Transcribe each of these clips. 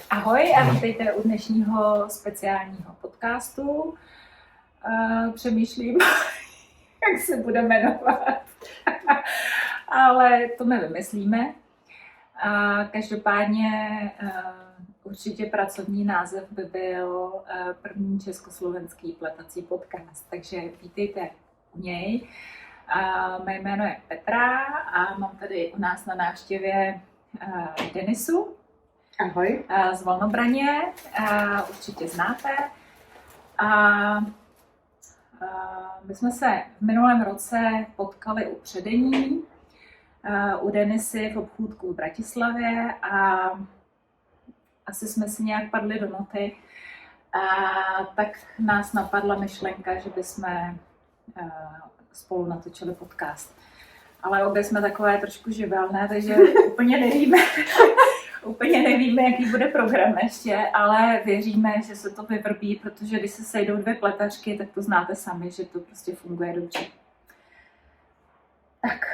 Ahoj a vítejte u dnešního speciálního podcastu. Přemýšlím, jak se bude jmenovat, ale to my vymyslíme. Každopádně určitě pracovní název by byl první československý pletací podcast, takže vítejte u něj. Mé jméno je Petra a mám tady u nás na návštěvě Denisu. Ahoj. Z Volnobraně, určitě znáte. My jsme se v minulém roce potkali u předení u Denisy v obchůdku v Bratislavě a asi jsme si nějak padli do noty. Tak nás napadla myšlenka, že bychom spolu natočili podcast. Ale obě jsme takové trošku živelné, takže úplně nevíme, jaký bude program ještě, ale věříme, že se to vyvrbí, protože když se sejdou dvě pletařky, tak to znáte sami, že to prostě funguje dobře. Tak.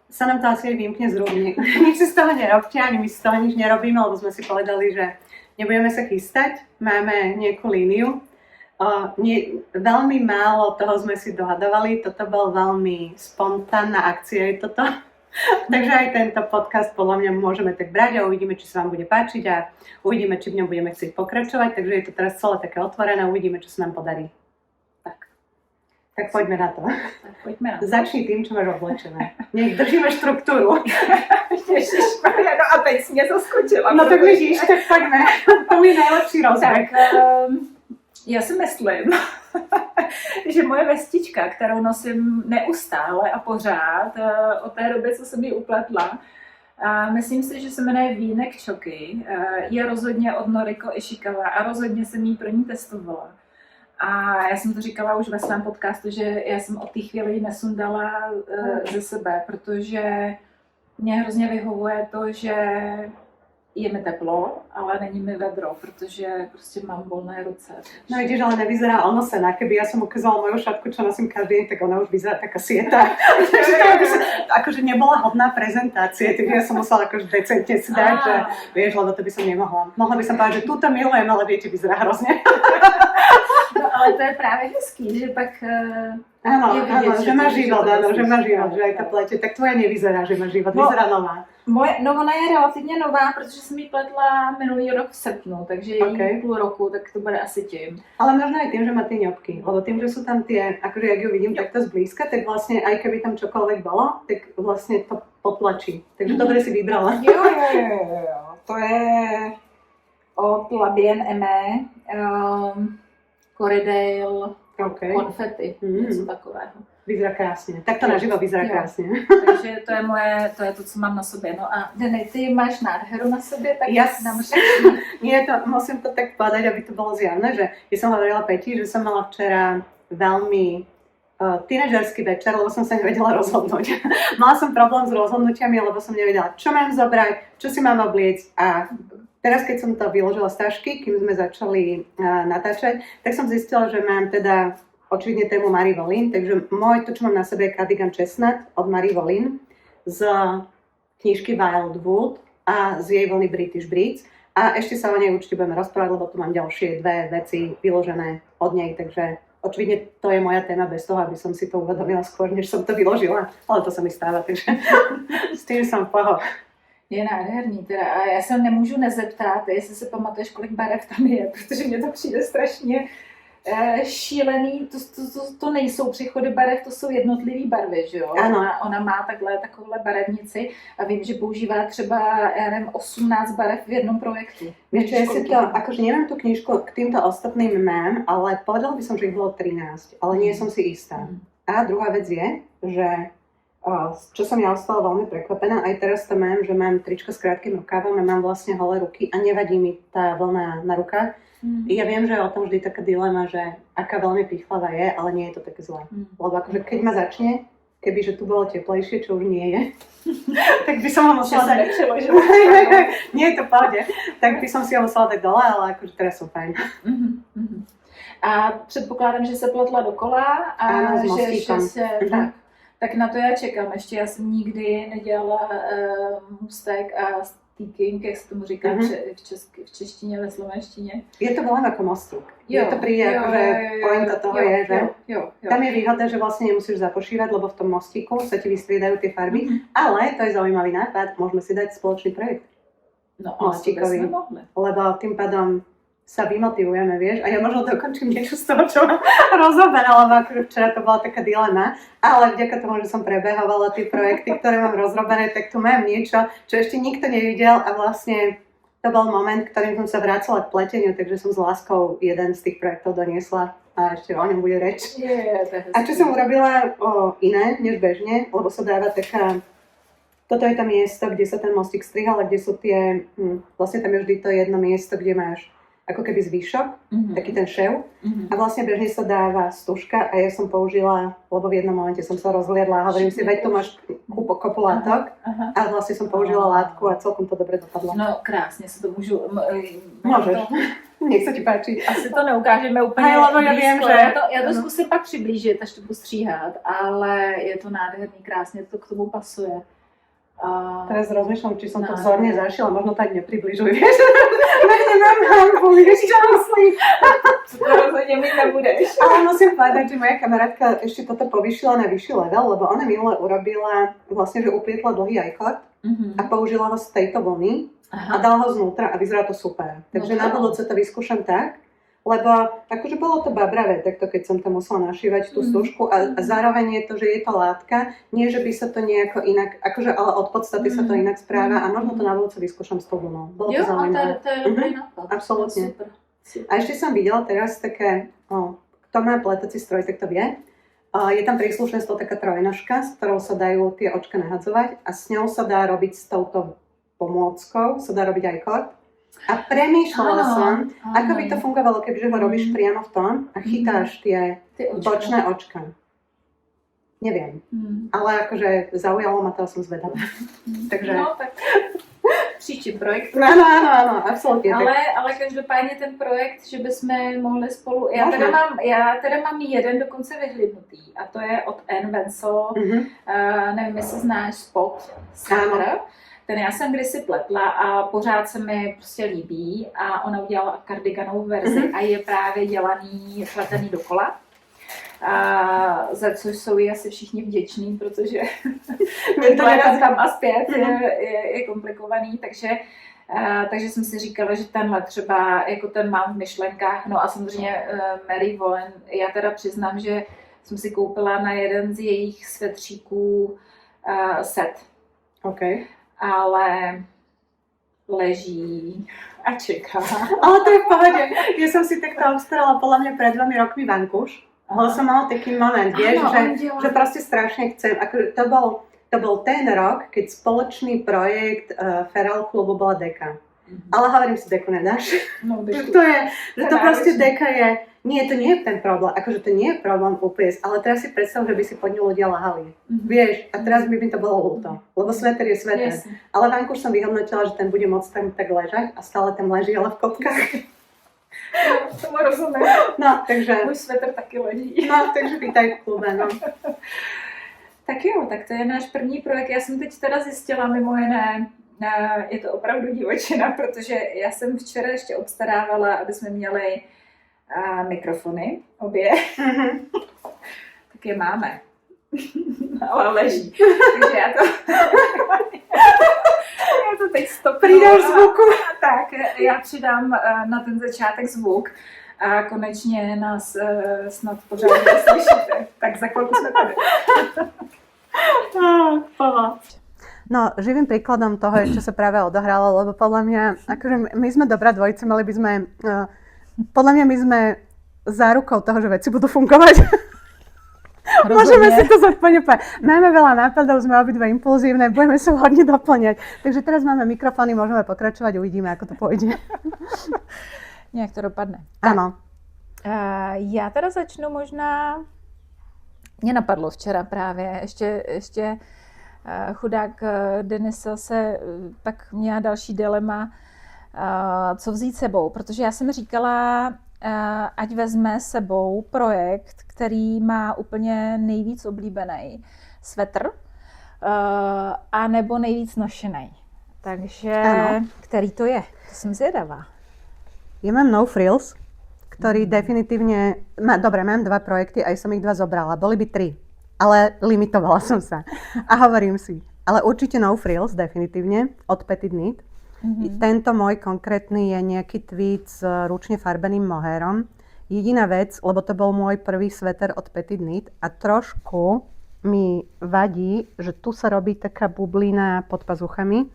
Sa nám to asi vymkne z rúk. Nič si z toho nerobte, ani my si z toho nič nerobíme, lebo sme si povedali, že nebudeme sa chystať, máme nejakú líniu. Veľmi málo toho sme si dohadovali, toto bol veľmi spontánna akcia, je toto. Takže aj tento podcast podľa mňa môžeme tak brať a uvidíme, či sa vám bude páčiť a uvidíme, či v ňom budeme chcieť pokračovať. Takže je to teraz celé také otvorené, uvidíme, čo sa nám podarí. Tak poďme na to. Začni tým, čo máš oblečené. Nech držíme štruktúru. Ježišmarja, no a teď si mě zaskočila. No tak vidíš, tak poďme. To je nejlepší rozbeh. Já si myslím, že moje vestička, kterou nosím neustále a pořád, od té doby, co jsem ji upletla, myslím si, že se jmenuje Vínek Choky, je rozhodně od Noriko Ishikawa a rozhodně jsem ji pro ní testovala. A já jsem to říkala už ve svém podcastu, že já jsem od té chvíli ji nesundala ze sebe, protože mě hrozně vyhovuje to, že je mi teplo, ale není mi vedro, protože prostě mám voľné ruce. No vidíš, ale nevyzerá onosená. Keby ja som ukázala moju šatku, čo nosím každý deň, tak ona už vyzerá taká sieta. Takže to by akože nebola hodná prezentácie, takže ja som musela akože decentne si dať, že vieš, lebo to by som nemohla. Mohla by som povedať, že túto milujem, ale viete, vyzerá hrozne. No ale to je právě hezký, že pak áno, že má život, že aj tá plete. Tak tvoja nevyzerá, že má život, vyzerá nová. No ona je relativně nová, protože jsem ji pletla minulý rok v srpnu, takže je půl roku, tak to bude asi tím. Ale možno aj tým, že má tie ňopky, lebo tým, že sú tam tie, akože jak ju vidím takto zblízka, tak vlastne aj keby tam čokoľvek bolo, tak vlastne to potlačí. Takže dobre si vybrala. Jo. To je od La Bien Aimée, Corridale, konfety, něco takového. Vyzerá krásně. Tak to naživo vyzerá krásně. Takže to je to, co mám na sobě. No a Deny, ty máš nádheru na sobě, tak nám Nie, musím to tak povedať, aby to bolo zjavné, že ja som hovorila Peti, že som mala včera veľmi tínedžerský večer, lebo som sa nevedela rozhodnúť. Mala som problém s rozhodnutiami, lebo som nevedela, čo mám zobrať, čo si mám obliecť a teraz, keď som to vyložila z tašky, kým sme začali natáčať, tak som zistila, že mám teda očividne tému Marie Volin, takže to, čo mám na sebe, je cardigan Chestnut od Marie Volin z knižky Wildwood a z jej vlny British Breeds. A ešte sa o nej určite budeme rozprávať, lebo tu mám ďalšie dve veci vyložené od nej, takže očividne to je moja téma bez toho, aby som si to uvedomila skôr, než som to vyložila, ale to sa mi stáva, takže s tým som v pohode. Je nádherný teda a já se nemůžu nezeptat, jestli si pamatuješ, kolik barev tam je, protože mně to přijde strašně šílený, to nejsou přechody barev, to jsou jednotlivý barvy, že jo? Ona má takovouhle barevnici a vím, že používá třeba, já nevím, 18 barev v jednom projektu. Vieš, ja si to, akože neviem tú knižku k týmto ostatným mám, ale povedala by som, že ich bolo 13, ale nie som si istá. A druhá vec je, že čo som ja ostala veľmi prekvapená, aj teraz to mám, že mám tričko s krátkym rukávom a mám vlastne holé ruky a nevadí mi tá vlna na rukách. Ja viem, že je o tom vždy taká dilema, že aká veľmi pichlavá je, ale nie je to také zlé. Lebo akože keď ma začne, kebyže tu bolo teplejšie, čo už nie je, tak by som ho musela dať... Nie je to v pohode. Tak by som si ho musela dať dole, ale akože teraz som fajn. A předpokládám, že se pletla dokola a ano, že se... Tak na to já čekám. Ještě já jsem nikdy nedělala můstek a Týking, jak se tomu říká v češtině, ve slovenštině. Je to len ako mostík. Je to príde, akože pointa toho je, že tam je výhoda, že vlastne nemusíš zapošívať, lebo v tom mostíku sa ti vystriedajú tie farby, ale to je zaujímavý nápad, môžeme si dať spoločný projekt. No, ale to by sme mohli. Lebo tým pádom sa vymotivujeme, vieš, a ja možno dokončím niečo z toho, čo mám rozoberala, lebo akože včera to bola taká dilema, ale vďaka tomu, že som prebehovala tie projekty, ktoré mám rozrobené, tak tu mám niečo, čo ešte nikto nevidel a vlastne to bol moment, ktorým som sa vracala k pleteniu, takže som s láskou jeden z tých projektov doniesla a ešte o ňom bude reč. A čo som urobila iné než bežne, lebo sa dáva taká. Toto je to miesto, kde sa ten mostík strihal, kde sú tie, vlastne tam je vždy to jedno miesto, kde máš ako keby zvyšok, taký ten šev. A vlastne bežne sa dáva stužka a ja som použila, lebo v jednom momente som sa rozliedla a hovorím si, veď tu máš kopu látok a vlastne som použila látku a celkom to dobre dopadlo. No krásně se to můžu... Môžeš. Nech se ti páči. Asi to neukážeme úplně blízko. Já to zkusím pak přiblížit, až to budu stříhat, ale je to nádherný, krásně to k tomu pasuje. Teraz rozmýšľam, či som to vzorne zašila, možno tak nepribližuj, vieš. Nemám hambu, vieš, čo myslím. To rozhodne mi nebudeš. Ale musím povedať, že moja kamarátka ešte toto povyšila na vyšší level, lebo ona minule urobila, vlastne, že uplietla dlhý ajkord a použila ho z tejto vlny a dala ho znútra a vyzerá to super. Takže na budúce to vyskúšam tak, lebo akože bolo to babravé, takto keď som tam musela našívať tú stužku a zároveň je to, že je to látka, nie že by sa to nejako inak, akože ale od podstaty sa to inak správa a možno to na budúce vyskúšam s tou vlnou. Bolo to zaujímavé. To je dobrý nápad. Absolútne. A ešte som videla teraz také, kto má pletací stroj, tak to vie. Je tam príslušenstvo taká trojnožka, s ktorou sa dajú tie očka nahadzovať a s ňou sa dá robiť s touto pomôckou, sa dá robiť aj kord. A premýšľala som, ako by to fungovalo, kebyže ho robíš priamo v tom a chytáš tie bočné očka. Neviem, ale akože zaujalo ma to a som zvedavá. Takže... No tak příčí projekt. Áno, absolútne. Ale každopádně ten projekt, že bychom mohli spolu... Já teda mám jeden dokonce vyhlídnutý a to je od Anne Wenzel, nevím, jestli znáš Spot Sweater. Ten já jsem kdysi pletla a pořád se mi prostě líbí a ona udělala kardiganovou verzi a je právě dělaný, pletený dokola. Za což jsou jí asi všichni vděční, protože vyplétat tam a zpět je komplikovaný, takže jsem si říkala, že tenhle třeba, jako ten mám v myšlenkách, no a samozřejmě Mary Vollen, já teda přiznám, že jsem si koupila na jeden z jejich svetříků set. Okay. Ale leží a čeká. Ale to je v pohode. Ja som si takto obstarala podľa mňa pred 2 rokmi vankuš. Ale som mala taký moment, vieš, že proste strašne chcem. Ako, to bol ten rok, keď spoločný projekt Feral klubu bola deka. Ale hovorím si, deku nedáš. No, to je, že to proste deka je... Nie, to nie je ten problém, akože to nie je problém upliesť, ale teraz si predstav, že by si pod ňu ľudia lahali. Vieš, a teraz by mi to bolo ľúto, lebo sveter je sveter. Yes. Ale vankuš som vyhodnotila, že ten bude môcť tam tak ležať a stále tam leží, ale v kopkách. No, tomu rozumiem. No, takže... Môj sveter taky leží. No, takže vítaj v klube, no. Tak jo, tak to je náš první projekt. Já jsem teď teda zjistila mimo jiné, je to opravdu divočina, protože já jsem včera ještě obstarávala, aby jsme měli mikrofony, obě. Tak je máme. Ale leží. Takže já to teď stopuju. Přidáš zvuku. Tak, já přidám na ten začátek zvuk a konečně nás snad pořádně slyšíte. Tak za chvilku jsme tady. No, živým príkladom toho je, čo sa práve odohralo, lebo podľa mňa, akože my sme dobrá dvojica, mali by sme, podľa mňa my sme zárukou toho, že veci budú fungovať. Môžeme si to zodpovedať. Máme veľa nápadov, sme obidve impulzívne, budeme sa hodne doplňať. Takže teraz máme mikrofóny, môžeme pokračovať, uvidíme, ako to pôjde. Nějak to dopadne. Ano. Já teda začnu možná, mě napadlo včera právě, ještě chudák Denisa se pak měla další dilema, co vzít sebou, protože já jsem říkala, ať vezme sebou projekt, který má úplně nejvíc oblíbený svetr a nebo nejvíc nošený. Takže, Áno. který to je? To jsem zvědavá. Ja mám No Frills, ktorý definitívne... Dobre, mám 2 projekty, aj som ich 2 zobrala. Boli by 3, ale limitovala som sa. A hovorím si, ale určite No Frills, definitívne, od Petit Knit. Tento môj konkrétny je nejaký tweed s ručne farbeným mohérom. Jediná vec, lebo to bol môj prvý sveter od Petit Knit a trošku mi vadí, že tu sa robí taká bublina pod pazuchami,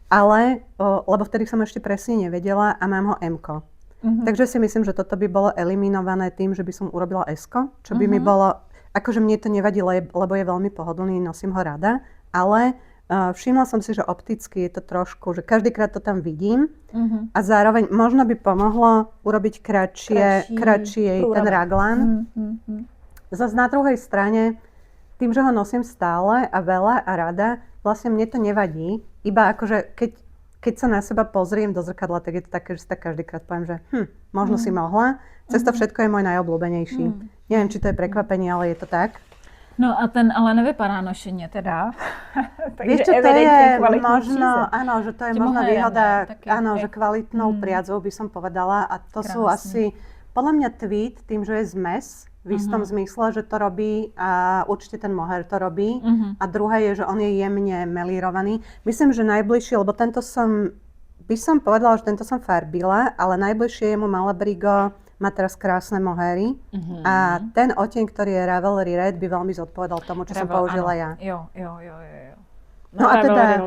ale, lebo vtedy som ešte presne nevedela a mám ho M-ko. Takže si myslím, že toto by bolo eliminované tým, že by som urobila S-ko, čo by mi bolo, akože mne to nevadí, lebo je veľmi pohodlný, nosím ho rada, ale všimla som si, že opticky je to trošku, že každýkrát to tam vidím a zároveň možno by pomohlo urobiť kratší ten raglan. Zas na druhej strane, tým, že ho nosím stále a veľa a rada, vlastne mne to nevadí, iba akože keď sa na seba pozriem do zrkadla, tak je to také, že si tak každýkrát poviem, že možno si mohla. Cez to všetko je môj najobľúbenejší. Neviem, či to je prekvapenie, ale je to tak. No a ten ale nevypadá nošeně teda. Vieš čo, to je možno, áno, že to je možno výhoda, áno, že kvalitnou priadzou by som povedala. A to sú asi, podľa mňa tweed, tým, že je zmes, v istom zmysle, že to robí a určite ten mohair to robí. A druhé je, že on je jemne melírovaný. Myslím, že najbližšie, lebo tento by som povedala, že tento som farbila, ale najbližšie je mu Malabrigo, má teraz krásne mohairy. A ten oteň, ktorý je Ravelry Red, by veľmi zodpovedal tomu, čo som použila ja. Jo. No a teda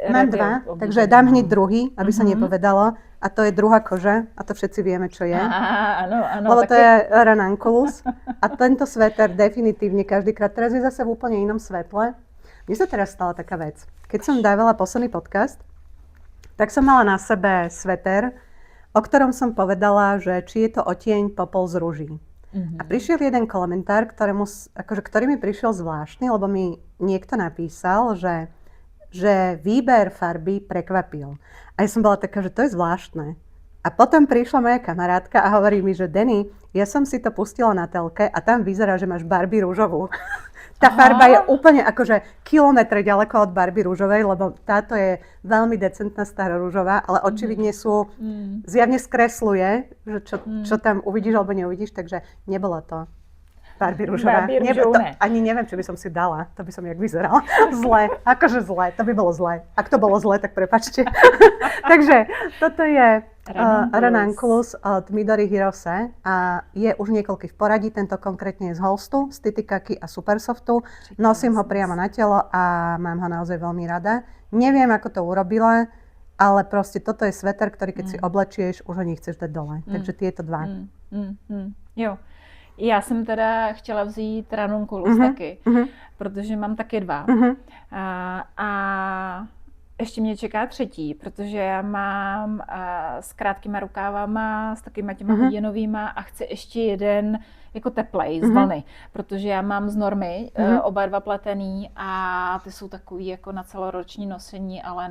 mám 2, takže dám hneď druhý, aby sa nepovedalo. A to je druhá koža, a to všetci vieme, čo je. Áno. Lebo to je Ranunculus. A tento sveter definitívne každýkrát, teraz je zase v úplne inom svetle. Mne sa teraz stala taká vec. Keď som dávala posledný podcast, tak som mala na sebe sveter, o ktorom som povedala, že či je to otieň popol z ruží. A prišiel jeden komentár, ktorý mi prišiel zvláštny, lebo mi niekto napísal, že výber farby prekvapil. A ja som bola taká, že to je zvláštne. A potom prišla moja kamarátka a hovorí mi, že Denny, ja som si to pustila na telke a tam vyzerá, že máš Barbie rúžovú. Tá farba je úplne akože kilometre ďaleko od Barbie rúžovej, lebo táto je veľmi decentná starorúžová, ale očividne zjavne skresluje, že čo tam uvidíš alebo neuvidíš, takže nebolo to Barbie rúžová. Ani neviem, čo by som si dala. To by som jak vyzerala. Zle. Akože zle. To by bolo zle. Ak to bolo zle, tak prepáčte. Takže toto je Ranunculus od Midori Hirose a je už niekoľký v poradí. Tento konkrétne je z Holstu, z Titicaky a Supersoftu. Nosím ho priamo na telo a mám ho naozaj veľmi rada. Neviem, ako to urobila, ale proste toto je sveter, ktorý keď si oblečieš, už ho nechceš dať dole. Takže tieto 2. Jo. Já jsem teda chtěla vzít Ranunculus taky, protože mám taky 2. A ještě mě čeká 3, protože já mám s krátkýma rukávama, s takýma těma hodinovýma a chci ještě jeden jako teplej z vlny, protože já mám z normy oba 2 pletený a ty jsou takový jako na celoroční nosení, ale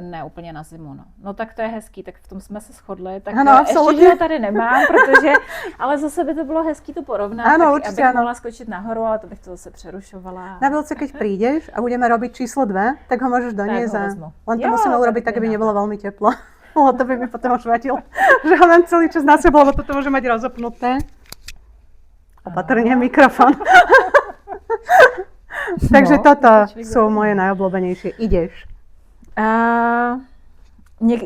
ne úplně na zimu. No tak to je hezký, tak v tom jsme se shodli. Tak ano, ještě, že ho tady nemám, protože, ale zase by to bylo hezký to porovnat, ano, tak, abych mohla skočit nahoru, ale to bych to zase přerušovala. Na Vilce, keď prídeš a budeme robiť číslo 2, tak ho môžeš doniesť len to musíme urobiť tak, aby nebolo veľmi teplo. Lebo to by mi potom už vadilo, že ho mám celý čas na sebe, lebo toto môže mať rozopnuté. Opatrne mikrofón. Takže toto sú moje najobľúbenejšie. Ideš.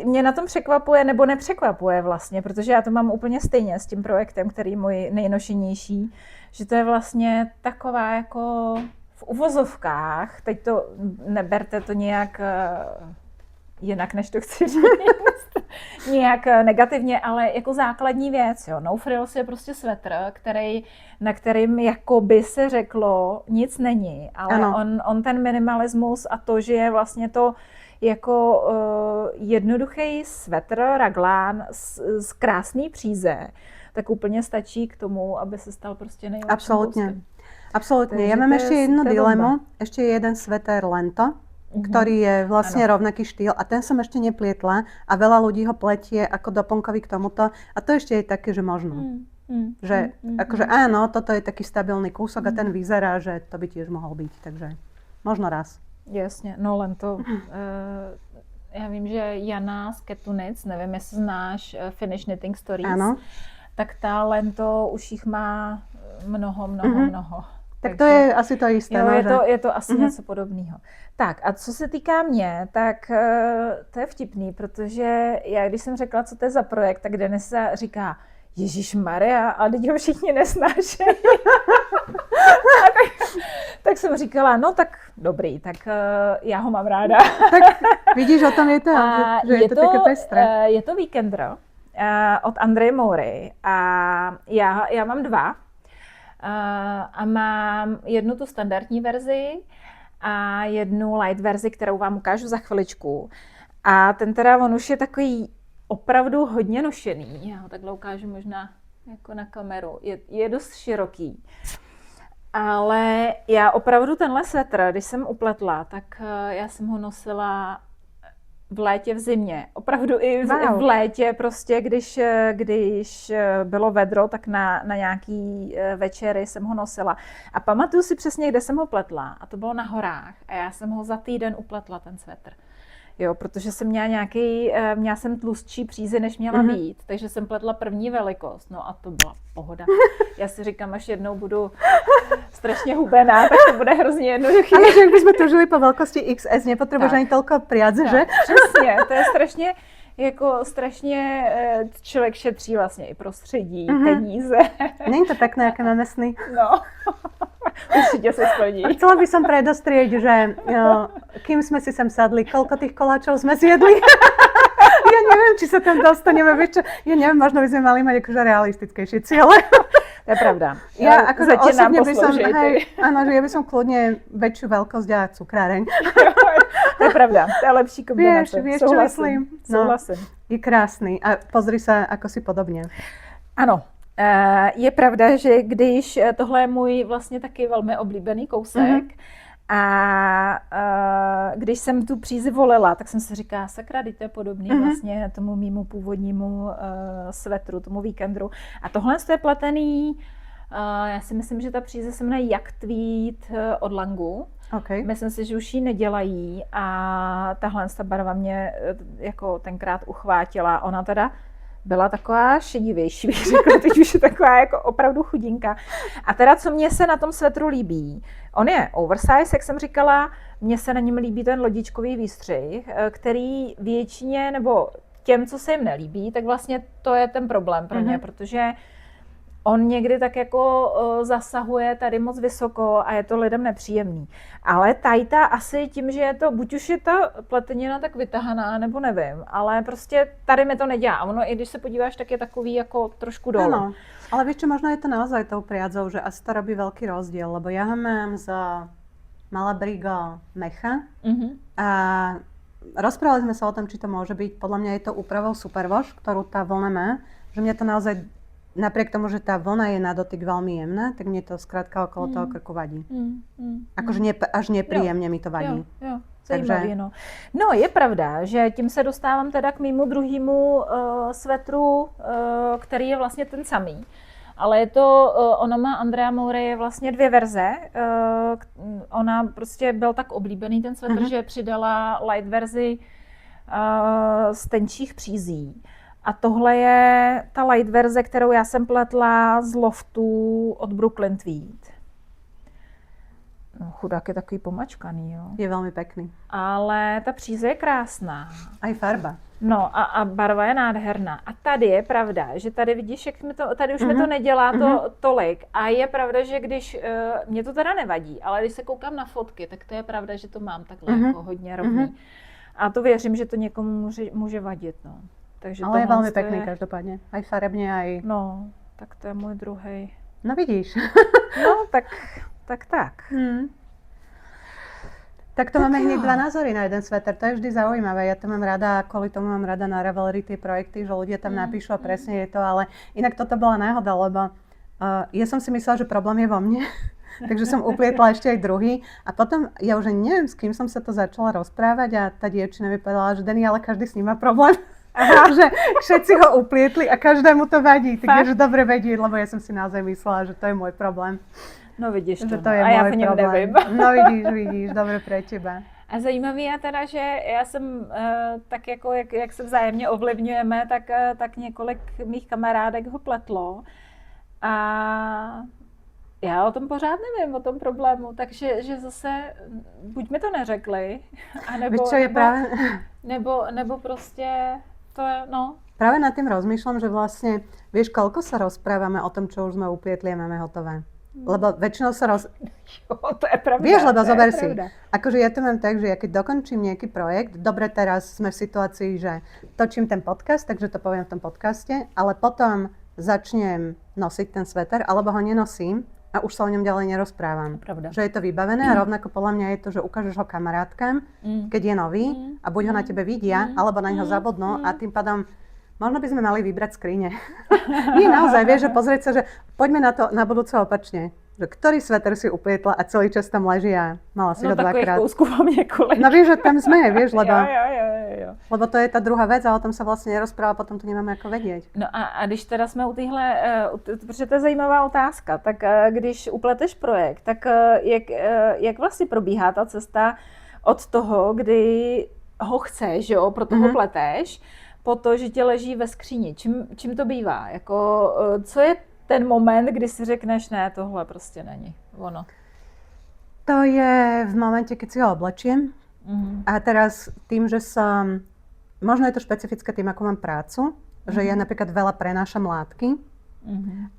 Mě na tom překvapuje nebo nepřekvapuje vlastně, protože já to mám úplně stejně s tím projektem, který je můj nejnošenější, že to je vlastně taková jako v uvozovkách, teď to neberte to nějak jinak, než to chci říct, nějak negativně, ale jako základní věc. Jo. No Frills je prostě svetr, na kterým jako by se řeklo nic není, ale on ten minimalismus a to, že je vlastně to jako jednoduchý svetr, raglán z krásný příze, tak úplně stačí k tomu, aby se stal prostě nejlepším kouskem. Absolútne. Ja mám ešte jednu dilemu. Ešte jeden sveter Lento, ktorý je vlastne rovnaký štýl a ten som ešte neplietla a veľa ľudí ho pletie ako doplnkový k tomuto a to ešte je také, že možno. Že akože áno, toto je taký stabilný kúsok a ten vyzerá, že to by tiež mohol byť, takže možno raz. Jasně, no lento. Já vím, že Jana z Ketunic, nevím, jestli znáš Finnish Knitting Stories, Áno. tak ta lento už jich má mnoho. Tak to je asi to isté. Jo, no, je to asi něco podobného. Tak a co se týká mě, tak to je vtipný, protože já když jsem řekla, co to je za projekt, tak Denisa říká, Ježišmarja, ale teď ho všichni nesnášejí. tak jsem říkala, no tak dobrý, tak já ho mám ráda. Tak vidíš, o tom je to, že je to také pestré. Je to Weekender od Andreje Moury a já mám 2 a mám jednu tu standardní verzi a jednu light verzi, kterou vám ukážu za chviličku. A ten teda, on už je takový opravdu hodně nošený. Já ho takhle ukážu možná jako na kameru. Je dost široký. Ale já opravdu tenhle svetr, když jsem upletla, tak já jsem ho nosila v létě, v zimě. Opravdu i v létě, prostě, když bylo vedro, tak na nějaký večery jsem ho nosila. A pamatuju si přesně, kde jsem ho pletla. A to bylo na horách. A já jsem ho za týden upletla, ten svetr. Jo, protože jsem měla jsem tlustší přízy, než měla být, takže jsem pletla první velikost, no a to byla pohoda. Já si říkám, až jednou budu strašně hubená, tak to bude hrozně jednoduchý. Ale že jak bychom to žili po velkosti XS, nepotřebuješ ani toľko priadze, že? Přesně, to je strašně člověk šetří vlastně i prostředí, peníze. Není to pekné, jaké máme sny. No, určitě se splní. Chcela by som predostrieť, že kým sme si sem sadli, koľko tých koláčov sme zjedli? Ja neviem, či sa tam dostaneme, vieš čo? Ja neviem, možno by sme mali mať akože realistickejšie ciele. To je pravda. Ja akože osobne by som, áno, že ja by som kľudne väčšiu veľkosť a cukráreň. To je pravda, to je lepší kombinace. Vieš, čo myslím? Souhlasím. Je krásný a pozri sa, ako si podobně. Ano. Je pravda, že když tohle je můj vlastně taky velmi oblíbený kousek a když jsem tu přízi volila, tak jsem si říkala, sakra, to je podobný vlastně tomu mému původnímu svetru, tomu Weekenderu. A tohle je pletený, já si myslím, že ta příze se jmenuje Jak Tweed od Langu. Okay. Myslím si, že už ji nedělají a tahle barva mě jako tenkrát uchvátila. Ona teda byla taková šedivější, bych řekla, teď už je taková jako opravdu chudinka. A teda, co mně se na tom svetru líbí, on je oversize, jak jsem říkala, mně se na něm líbí ten lodičkový výstřih, který většině, nebo těm, co se jim nelíbí, tak vlastně to je ten problém pro ně, protože on někdy tak jako zasahuje tady moc vysoko a je to lidem nepříjemný. Ale tajta asi tím, že je to, buď už je ta pletenina tak vytahaná, nebo nevím, ale prostě tady mi to nedělá. A ono, i když se podíváš, tak je takový jako trošku dolů. Áno, ale vieš čo, možno je to naozaj tou priadzou, že asi to robí veľký rozdiel, lebo ja ho mám z Malabrigo mecha a rozprávali sme sa o tom, či to môže byť. Podľa mňa je to úpravou Superwash, ktorú tá vlna má, že mňa to naozaj napriek tomu, že tá vlna je na dotyk veľmi jemná, tak mne to skrátka okolo toho krku vadí. Akože až nepříjemně mi to vadí. Jo. Zajímavý, no. No, je pravda, že tím se dostávám teda k mému druhému svetru, který je vlastně ten samý. Ale je to, ona má Andrea Moury je vlastně 2 verze. Ona prostě byl tak oblíbený ten svetr, že přidala light verzi z tenčích přízí. A tohle je ta light verze, kterou já jsem pletla z loftu od Brooklyn Tweed. No, chudák je takový pomačkaný, jo. Je velmi pekný. Ale ta příze je krásná. A i farba. No a barva je nádherná. A tady je pravda, že tady vidíš, jak tady už mi to nedělá tolik. A je pravda, že když, mě to teda nevadí, ale když se koukám na fotky, tak to je pravda, že to mám takhle jako hodně rovný. A to věřím, že to někomu může vadit, no. Takže ale je velmi pekný každopádně. Aj farebně, aj... No, tak to je můj druhý. No vidíš. No, tak. Tak to máme hneď 2 názory na jeden svetr, to je vždy zaujímavé. Ja to mám rada, kvôli tomu mám rada na Ravelry tie projekty, že ľudia tam napíšu a presne je to, ale inak toto bola náhoda, lebo ja som si myslela, že problém je vo mne. Takže som uplietla ešte aj druhý a potom ja už neviem, s kým som sa to začala rozprávať a tá dievčina mi povedala, že Dani, ale každý s ním má problém. Aha. Že všetci ho uplietli a každému to vadí. Tak je, že dobre vedieť, lebo ja som si naozaj myslela, že to je môj problém. No vidíš že to, je a já o něm nevím. No vidíš, dobre pre teba. A zajímavé je teda, že já jsem tak jako, jak se vzájemně ovlivňujeme, tak několik mých kamarádek ho pletlo. A já o tom pořád nevím, o tom problému, takže že zase buď mi to neřekli, nebo prostě to je, no. Práve nad tým rozmýšľam, že vlastne, vieš, koľko sa rozprávame o tom, čo už sme uplietli a máme hotové. Lebo väčšinou sa Jo, to je pravda. Vieš, lebo zober si. Akože ja to mám tak, že ja keď dokončím nejaký projekt, dobre, teraz sme v situácii, že točím ten podcast, takže to poviem v tom podcaste, ale potom začnem nosiť ten sveter, alebo ho nenosím a už sa o ňom ďalej nerozprávam. Pravda. Že je to vybavené a rovnako podľa mňa je to, že ukážeš ho kamarátkam, keď je nový a buď ho na tebe vidia, alebo na ňo zabudnú a tým pádom možno by sme mali vybrať skrine. Nie naozaj, vieš, že pozrieť sa, že poďme na to na budúce opačne. Že ktorý sveter si uplietla a celý čas tam leží a mala si ho dvakrát. No takových kousků mám několik. No vieš, že tam sme, vieš, lebo... Jo. Lebo to je tá druhá vec a o tom sa vlastne nerozpráva, potom to nemáme ako vedieť. No a když teda jsme u téhle, protože to je zajímavá otázka, tak když upleteš projekt, tak jak vlastně probíhá ta cesta od toho, kdy ho chceš, jo, proto ho pleteš, po to, že tě leží ve skříni. Čím to bývá? Jako, co je ten moment, kdy si řekneš, ne, tohle prostě není ono? To je v momente, keď si ho oblečiem. A teraz tým, že som, možno je to špecifické tým, ako mám prácu, že ja napríklad veľa prenášam látky.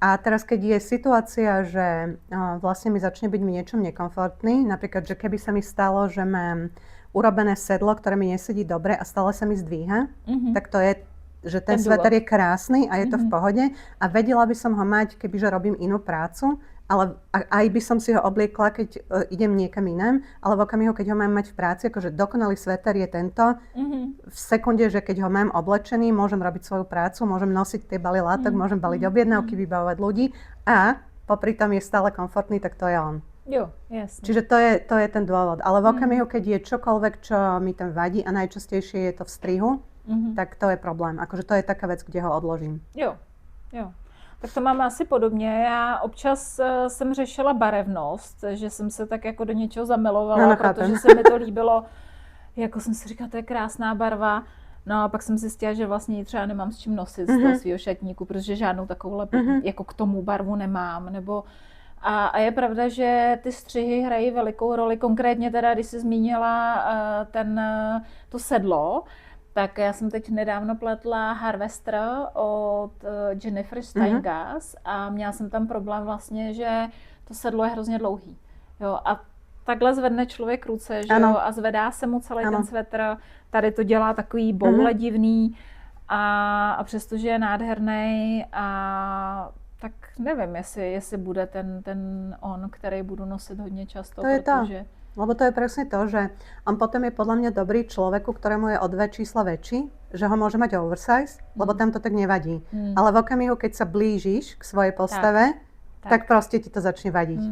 A teraz, keď je situácia, že vlastne mi začne byť v niečom nekomfortný, napríklad, že keby sa mi stalo, že mám urobené sedlo, ktoré mi nesedí dobre a stále sa mi zdvíha, tak to je, že ten sveter je krásny a je to v pohode a vedela by som ho mať, kebyže robím inú prácu, ale aj by som si ho obliekla, keď idem niekam inám, ale v okamihu, keď ho mám mať v práci, akože dokonalý sveter je tento, v sekunde, že keď ho mám oblečený, môžem robiť svoju prácu, môžem nosiť tie baly látok, môžem baliť objednávky, vybavovať ľudí a popri tom je stále komfortný, tak to je on. Jo, jasne. Čiže to je ten dôvod. Ale v okamihu, keď je čokoľvek, čo mi tam vadí a najčastejšie je to v strihu, tak to je problém. Akože to je taká vec, kde ho odložím. Jo. Tak to mám asi podobně. Já občas jsem řešila barevnost, že jsem se tak jako do něčeho zamilovala, protože se mi to líbilo. Jako jsem si říkala, to je krásná barva. No a pak jsem zjistila, že vlastně ji třeba nemám s čím nosit z toho svýho šatníku, protože žádnou takovouhle jako k tomu barvu nemám. A je pravda, že ty střihy hrají velikou roli. Konkrétně teda, když jsi zmínila to sedlo, tak já jsem teď nedávno pletla Harvester od Jennifer Steingass a měla jsem tam problém vlastně, že to sedlo je hrozně dlouhý. Jo, a takhle zvedne člověk ruce, že jo, a zvedá se mu celý ten svetr. Tady to dělá takový boule divný a přestože je nádherný a tak nevím, jestli bude ten on, který budu nosit hodně často, protože... Lebo to je presne to, že on potom je podľa mňa dobrý človeku, ktorému je o 2 čísla väčší, že ho môže mať oversize, lebo tam to tak nevadí. Ale v okamihu, keď sa blížiš k svojej postave, tak proste ti to začne vadiť.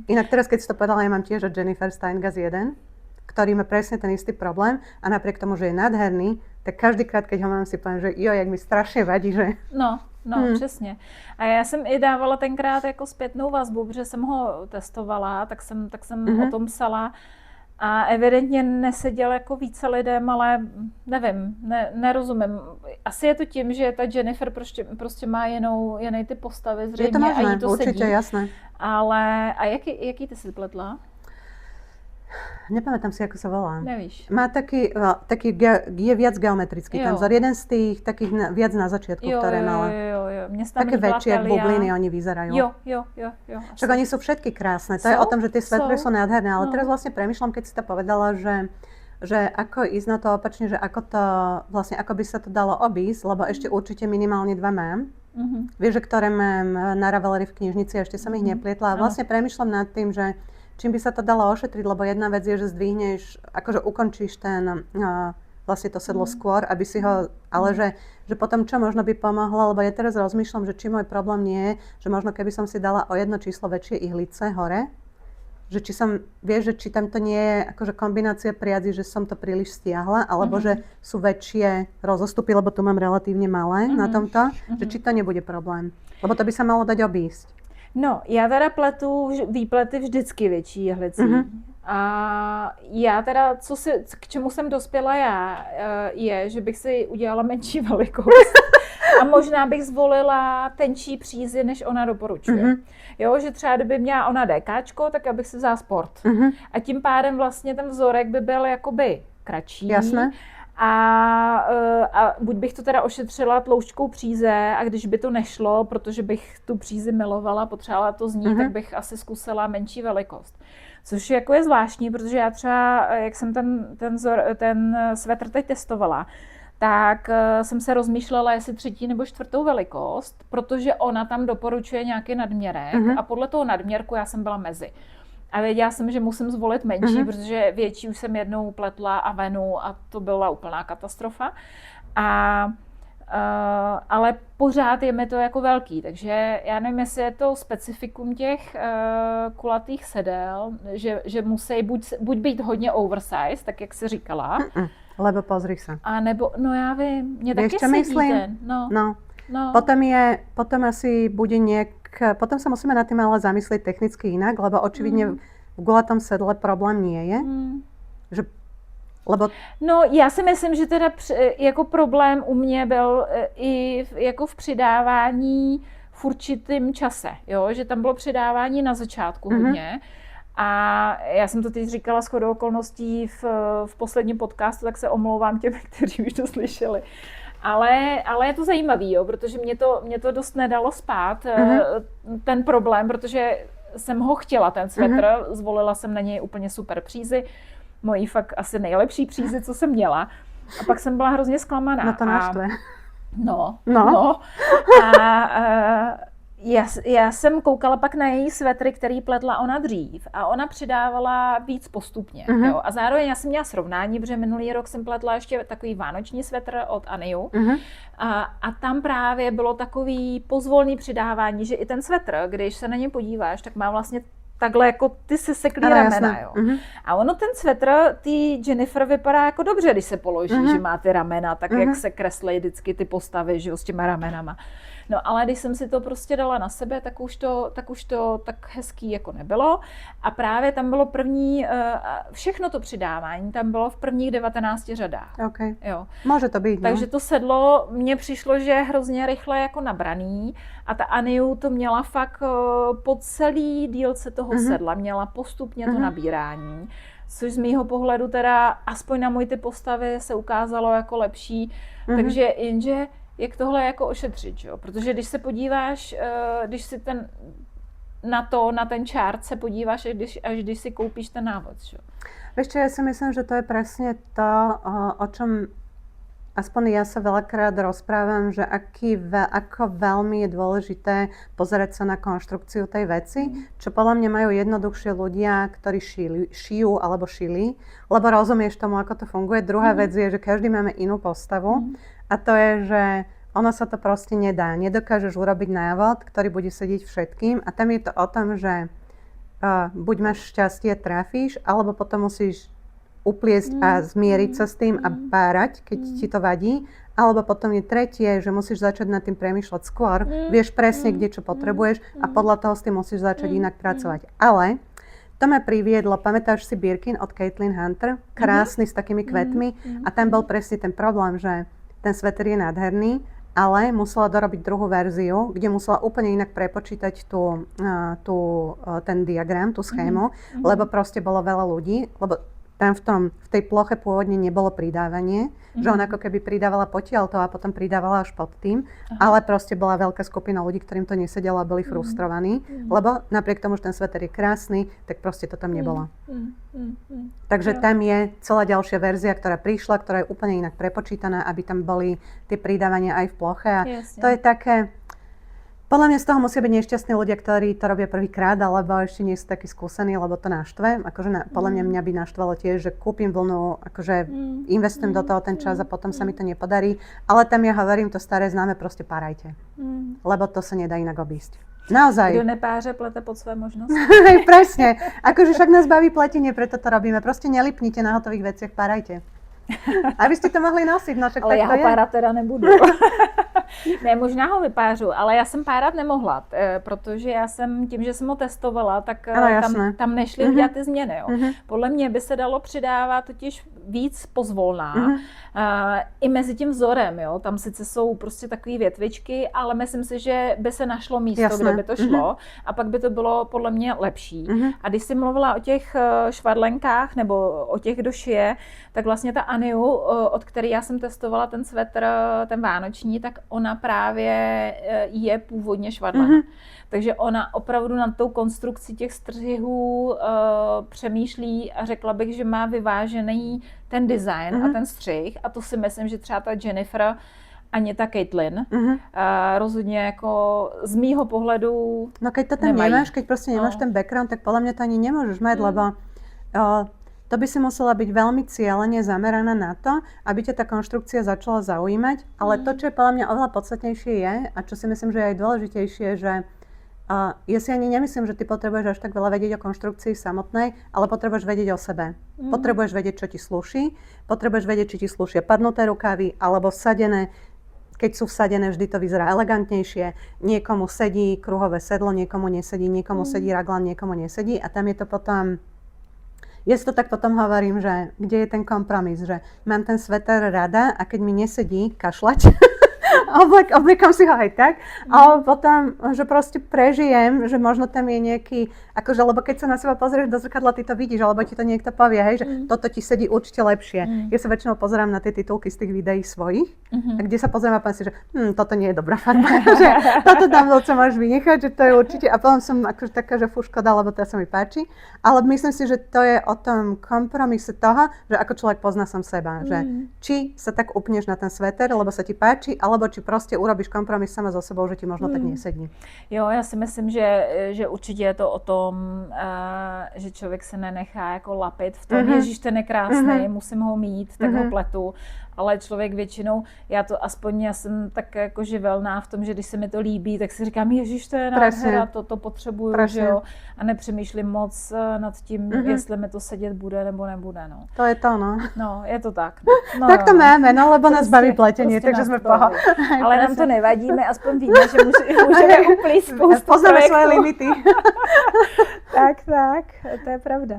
Inak teraz, keď si to povedala, ja mám tiež od Jennifer Steingass jeden, ktorý má presne ten istý problém a napriek tomu, že je nádherný, tak každýkrát, keď ho mám, si poviem, že jak mi strašne vadí, že... No, přesně. A já jsem i dávala tenkrát jako zpětnou vazbu, protože jsem ho testovala, tak jsem o tom psala. A evidentně neseděl jako více lidem, ale nevím, nerozumím. Asi je to tím, že ta Jennifer prostě má jiný ty postavy zřejmě. Je to možné, a jí to určitě, sedí. jasné. Ale a jaký ty si pletla? Nepamätám si, ako sa volá. Nevíš. Má taký je viac geometrický ten vzor. Jeden z tých takých viac na začiatku, ktoré mala. Jo. Také väčšie, ako bubliny oni vyzerajú. Jo. Však oni sú všetky krásne. To je o tom, že tie svetry sú nádherné. Ale teraz vlastne premýšľam, keď si to povedala, že ako ísť na to opačne, že ako by sa to dalo obísť, lebo ešte určite minimálne 2 mám. Vieš, že ktoré mám na Ravelry v knižnici, ešte som ich neplietla. A vlastne premýšľam nad tým, že čím by sa to dalo ošetriť, lebo jedna vec je, že zdvihneš, akože ukončíš vlastne to sedlo skôr, aby si ho, ale že potom čo možno by pomohlo, lebo ja teraz rozmýšľam, že či môj problém nie je, že možno keby som si dala o 1 číslo väčšie ihlice hore, že či vieš, že či tam to nie je akože kombinácia priadzi, že som to príliš stiahla, alebo že sú väčšie rozostupy, lebo tu mám relatívne malé na tomto, že či to nebude problém, lebo to by sa malo dať obísť. No, já teda pletu výplety vždycky větší jehlicí. A já teda, k čemu jsem dospěla já, je, že bych si udělala menší velikost. A možná bych zvolila tenčí přízy, než ona doporučuje. Jo, že třeba kdyby měla ona DKčko, tak abych si vzala sport. A tím pádem vlastně ten vzorek by byl jakoby kratší. Jasné. A buď bych to teda ošetřila tloušťkou příze a když by to nešlo, protože bych tu přízi milovala, potřebovala to z ní, tak bych asi zkusila menší velikost. Což jako je zvláštní, protože já třeba, jak jsem ten svetr teď testovala, tak jsem se rozmýšlela, jestli 3. nebo 4. velikost, protože ona tam doporučuje nějaký nadměrek a podle toho nadměrku já jsem byla mezi. A věděla jsem, že musím zvolit menší, protože větší už jsem jednou pletla Avenu a to byla úplná katastrofa. Ale pořád je mi to jako velký, takže já nevím, jestli je to specifikum těch kulatých sedel, že musí buď být hodně oversize, tak jak jsi říkala. Lebo pozri sa. A nebo, no já vím, mě Vieš, taky čo sedí myslím? ten. No. Potom asi bude potom sa musíme nad tým ale zamyslieť technicky inak, lebo očividne v gulatom sedle problém nie je. No, já si myslím, že teda jako problém u mě byl i jako v přidávání v určitém čase, jo? Že tam bylo přidávání na začátku hodně. A já jsem to teď říkala shodou okolností v posledním podcastu, tak se omlouvám těm, kteří už to slyšeli. Ale je to zajímavý, jo, protože mě to dost nedalo spát, ten problém, protože jsem ho chtěla, ten svetr, zvolila jsem na něj úplně super přízy, mojí fakt asi nejlepší přízy, co jsem měla. A pak jsem byla hrozně zklamaná. No to naštve. No. Já jsem koukala pak na její svetry, který pletla ona dřív a ona přidávala víc postupně. Jo? A zároveň já jsem měla srovnání, protože minulý rok jsem pletla ještě takový vánoční svetr od Aniu a tam právě bylo takový pozvolný přidávání, že i ten svetr, když se na něj podíváš, tak má vlastně takhle jako ty seseklý ramena. Jo? A ono ten svetr, ty Jennifer vypadá jako dobře, když se položí, že má ty ramena, tak jak se kreslí vždycky ty postavy, že jo, s těma ramenama. No ale když jsem si to prostě dala na sebe, tak už to tak hezký jako nebylo. A právě tam bylo všechno to přidávání, tam bylo v prvních 19 řadách. Okay. Jo. Může to být. Takže to sedlo, mně přišlo, že je hrozně rychle jako nabraný a ta Aniu to měla fakt po celý dílce toho sedla, měla postupně to nabírání. Což z mýho pohledu teda, aspoň na můj ty postavy, se ukázalo jako lepší. Takže jenže jak tohle jako ošetřit, jo? Protože když se podíváš, když si na ten chart se podíváš, až když si koupíš ten návod, jo? Vieš čo, ja si myslím, že to je presne to, o čom aspoň ja sa veľakrát rozprávam, že ako veľmi je dôležité pozerať sa na konštrukciu tej veci, čo podľa mňa majú jednoduchšie ľudia, ktorí šijú alebo šili, lebo rozumieš tomu, ako to funguje. Druhá vec je, že každý máme inú postavu a to je, že ono sa to proste nedá. Nedokážeš urobiť návod, ktorý bude sedieť všetkým a tam je to o tom, že buď máš šťastie, trafíš, alebo potom musíš upliesť a zmieriť sa s tým a párať, keď ti to vadí. Alebo potom je tretie, že musíš začať nad tým premýšľať skôr. Vieš presne, kde čo potrebuješ a podľa toho s tým musíš začať inak pracovať. Ale to ma priviedlo, pamätáš si Birkin od Caitlin Hunter? Krásny s takými kvetmi. A tam bol presne ten problém, že ten sveter je nádherný, ale musela dorobiť druhú verziu, kde musela úplne inak prepočítať ten diagram, tú schému, lebo proste bolo veľa ľudí, lebo tam v tej ploche pôvodne nebolo pridávanie, že ona ako keby pridávala potiaľto a potom pridávala až pod tým, ale proste bola veľká skupina ľudí, ktorým to nesedelo a boli frustrovaní, lebo napriek tomu, že ten sveter je krásny, tak proste to tam nebolo. Takže tam je celá ďalšia verzia, ktorá prišla, ktorá je úplne inak prepočítaná, aby tam boli tie pridávania aj v ploche a to je také. Podľa mňa z toho musia byť nešťastní ľudia, ktorí to robia prvýkrát, alebo ešte nie sú takí skúsení, lebo to naštve. Akože podľa mňa by naštvalo tiež, že kúpim vlnu, akože investujem do toho ten čas a potom sa mi to nepodarí. Ale tam ja hovorím to staré známe, proste párajte. Lebo to sa nedá inak obísť. Naozaj. Kdo nepáře, plete pod své možnosti. Presne. Akože však nás baví pletenie, preto to robíme. Proste nelipnite na hotových veciach, párajte. Aby ste to mohli nosiť. No, ale ja ho párat teda nebudu. Ne, možná ho vypářu, ale já jsem párat nemohla, protože já jsem tím, že jsem ho testovala, tak tam nešly udělat ty změny. Jo. Podle mě by se dalo přidávat totiž víc pozvolná. I mezi tím vzorem, jo. Tam sice jsou prostě takové větvičky, ale myslím si, že by se našlo místo, kde by to šlo a pak by to bylo podle mě lepší. A když jsi mluvila o těch švadlenkách nebo o těch, kdo šije, tak vlastně ta Aniu, od které já jsem testovala ten svetr, ten vánoční, tak ona právě je původně švadlena. Takže ona opravdu nad tou konstrukcí těch střihů přemýšlí a řekla bych, že má vyvážený ten design a ten střih. A to si myslím, že třeba ta Jennifer ani ta Caitlyn rozhodně jako z mýho pohledu no keď to tam nemáš, keď proste nemáš ten background, tak podľa mňa to ani nemôžeš mať, lebo to by si musela byť veľmi cieľene zameraná na to, aby ťa tá konštrukcia začala zaujímať. Ale to, čo je podľa mňa oveľa podstatnejšie je, a čo si myslím, že je aj dôležitejšie, že ja si ani nemyslím, že ty potrebuješ až tak veľa vedieť o konštrukcii samotnej, ale potrebuješ vedieť o sebe. Potrebuješ vedieť, čo ti slúši, potrebuješ vedieť, či ti slúšia padnuté rukávy alebo vsadené. Keď sú vsadené, vždy to vyzerá elegantnejšie. Niekomu sedí kruhové sedlo, niekomu nesedí, niekomu sedí raglan, niekomu nesedí a tam je to potom... Ja si to tak potom hovorím, že kde je ten kompromis, že mám ten sveter rada a keď mi nesedí kašľať, obliekam si ho aj tak, ale potom, že proste prežijem, že možno tam je nejaký, akože, lebo keď sa na seba pozrieš do zrkadla, ty to vidíš, alebo ti to niekto povie, hej, že toto ti sedí určite lepšie. Ja sa väčšinou pozerám na tie titulky z tých videí svojich, kde sa pozriem a poviem si, že toto nie je dobrá farba, že toto tam dlce môžeš vynechať, že to je určite, a potom som akože taká, že fú, škoda, lebo to sa mi páči, ale myslím si, že to je o tom kompromise toho, že ako človek pozná sám seba, že či sa tak upneš na ten sveter, lebo sa ti páči, alebo či prostě urobíš kompromis sama so sebou, že ti možno tak nesedí. Jo, já si myslím, že určitě je to o tom, že člověk se nenechá jako lapit v tom, ježíš, ten je krásný, musím ho mít, tak ho pletu. Ale člověk většinou, já jsem tak jako živelná v tom, že když se mi to líbí, tak si říkám, ježíš, to je nádhera, to potřebuju, že jo. A nepřemýšlím moc nad tím, jestli mi to sedět bude nebo nebude, no. To je to, no. No, je to tak. No, tak to máme, no, lebo nás baví pletenie, takže jsme poho. Ale nám to nevadí, my aspoň víme, že můžeme uplít spoustu poznáme svoje limity. tak, to je pravda.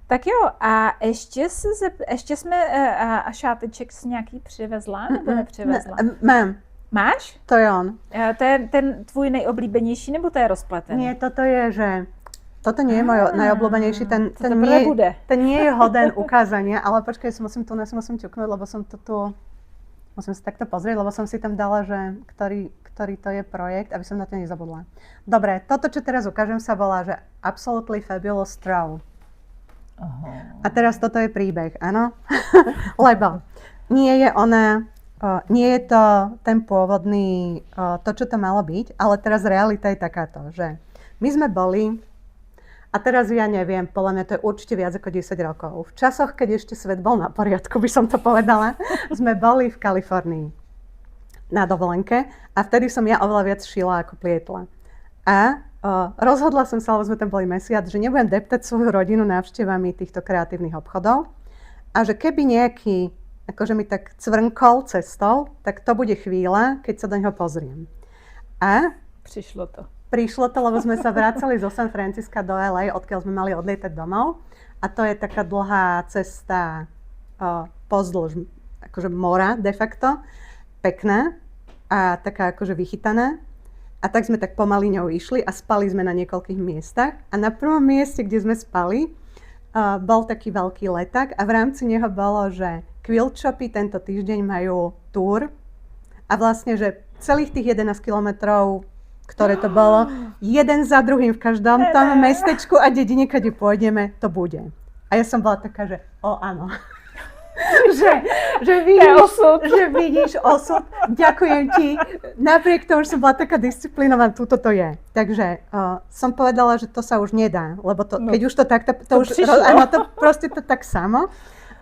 Tak jo, a ještě jsme a šáteček s nějaký přivezla nebo nepřivezla? Mám. Máš? To je on. To je ten tvůj nejoblíbenější, nebo to je rozpletený? Nie, toto je, že... Toto nie je môj najobľúbenejší, ten nie je hoden ukázania, ale počkaj, si musím ťuknúť, lebo som to tu... Musím sa takto pozrieť, lebo som si tam dala, že ktorý to je projekt, aby som na to nezabudla. Dobre, toto, čo teraz ukážem, sa volá, že Absolutely Fabulous Straw. A teraz toto je príbeh, áno? Lebo nie je to ten pôvodný, to, čo to malo byť, ale teraz realita je takáto, že my sme boli, a teraz ja neviem, podľa mňa to je určite viac ako 10 rokov. V časoch, keď ešte svet bol na poriadku, by som to povedala, sme boli v Kalifornii na dovolenke a vtedy som ja oveľa viac šila ako plietla. A rozhodla som sa, lebo sme tam boli mesiac, že nebudem deptať svoju rodinu návštevami týchto kreatívnych obchodov a že keby nejaký, akože mi tak cvrnkol cestou, tak to bude chvíľa, keď sa do neho pozriem. A prišlo to, lebo sme sa vracali zo San Francisca do LA, odkiaľ sme mali odlietať domov. A to je taká dlhá cesta pozdĺž akože mora de facto, pekná a taká akože vychytaná. A tak sme tak pomaly ňou išli a spali sme na niekoľkých miestach. A na prvom mieste, kde sme spali, bol taký veľký leták a v rámci neho bolo, že Quilt Shopy tento týždeň majú túr a vlastne, že celých tých 11 kilometrov, ktoré to bolo, jeden za druhým v každom tom mestečku a dedine, kde pôjdeme, to bude. A ja som bola taká, že áno. že vidíš osud. Ďakujem ti. Napriek tomu, že som bola taká disciplinovaná, túto to je. Takže som povedala, že to sa už nedá, lebo to, keď už to tak, to už áno, to proste to tak samo.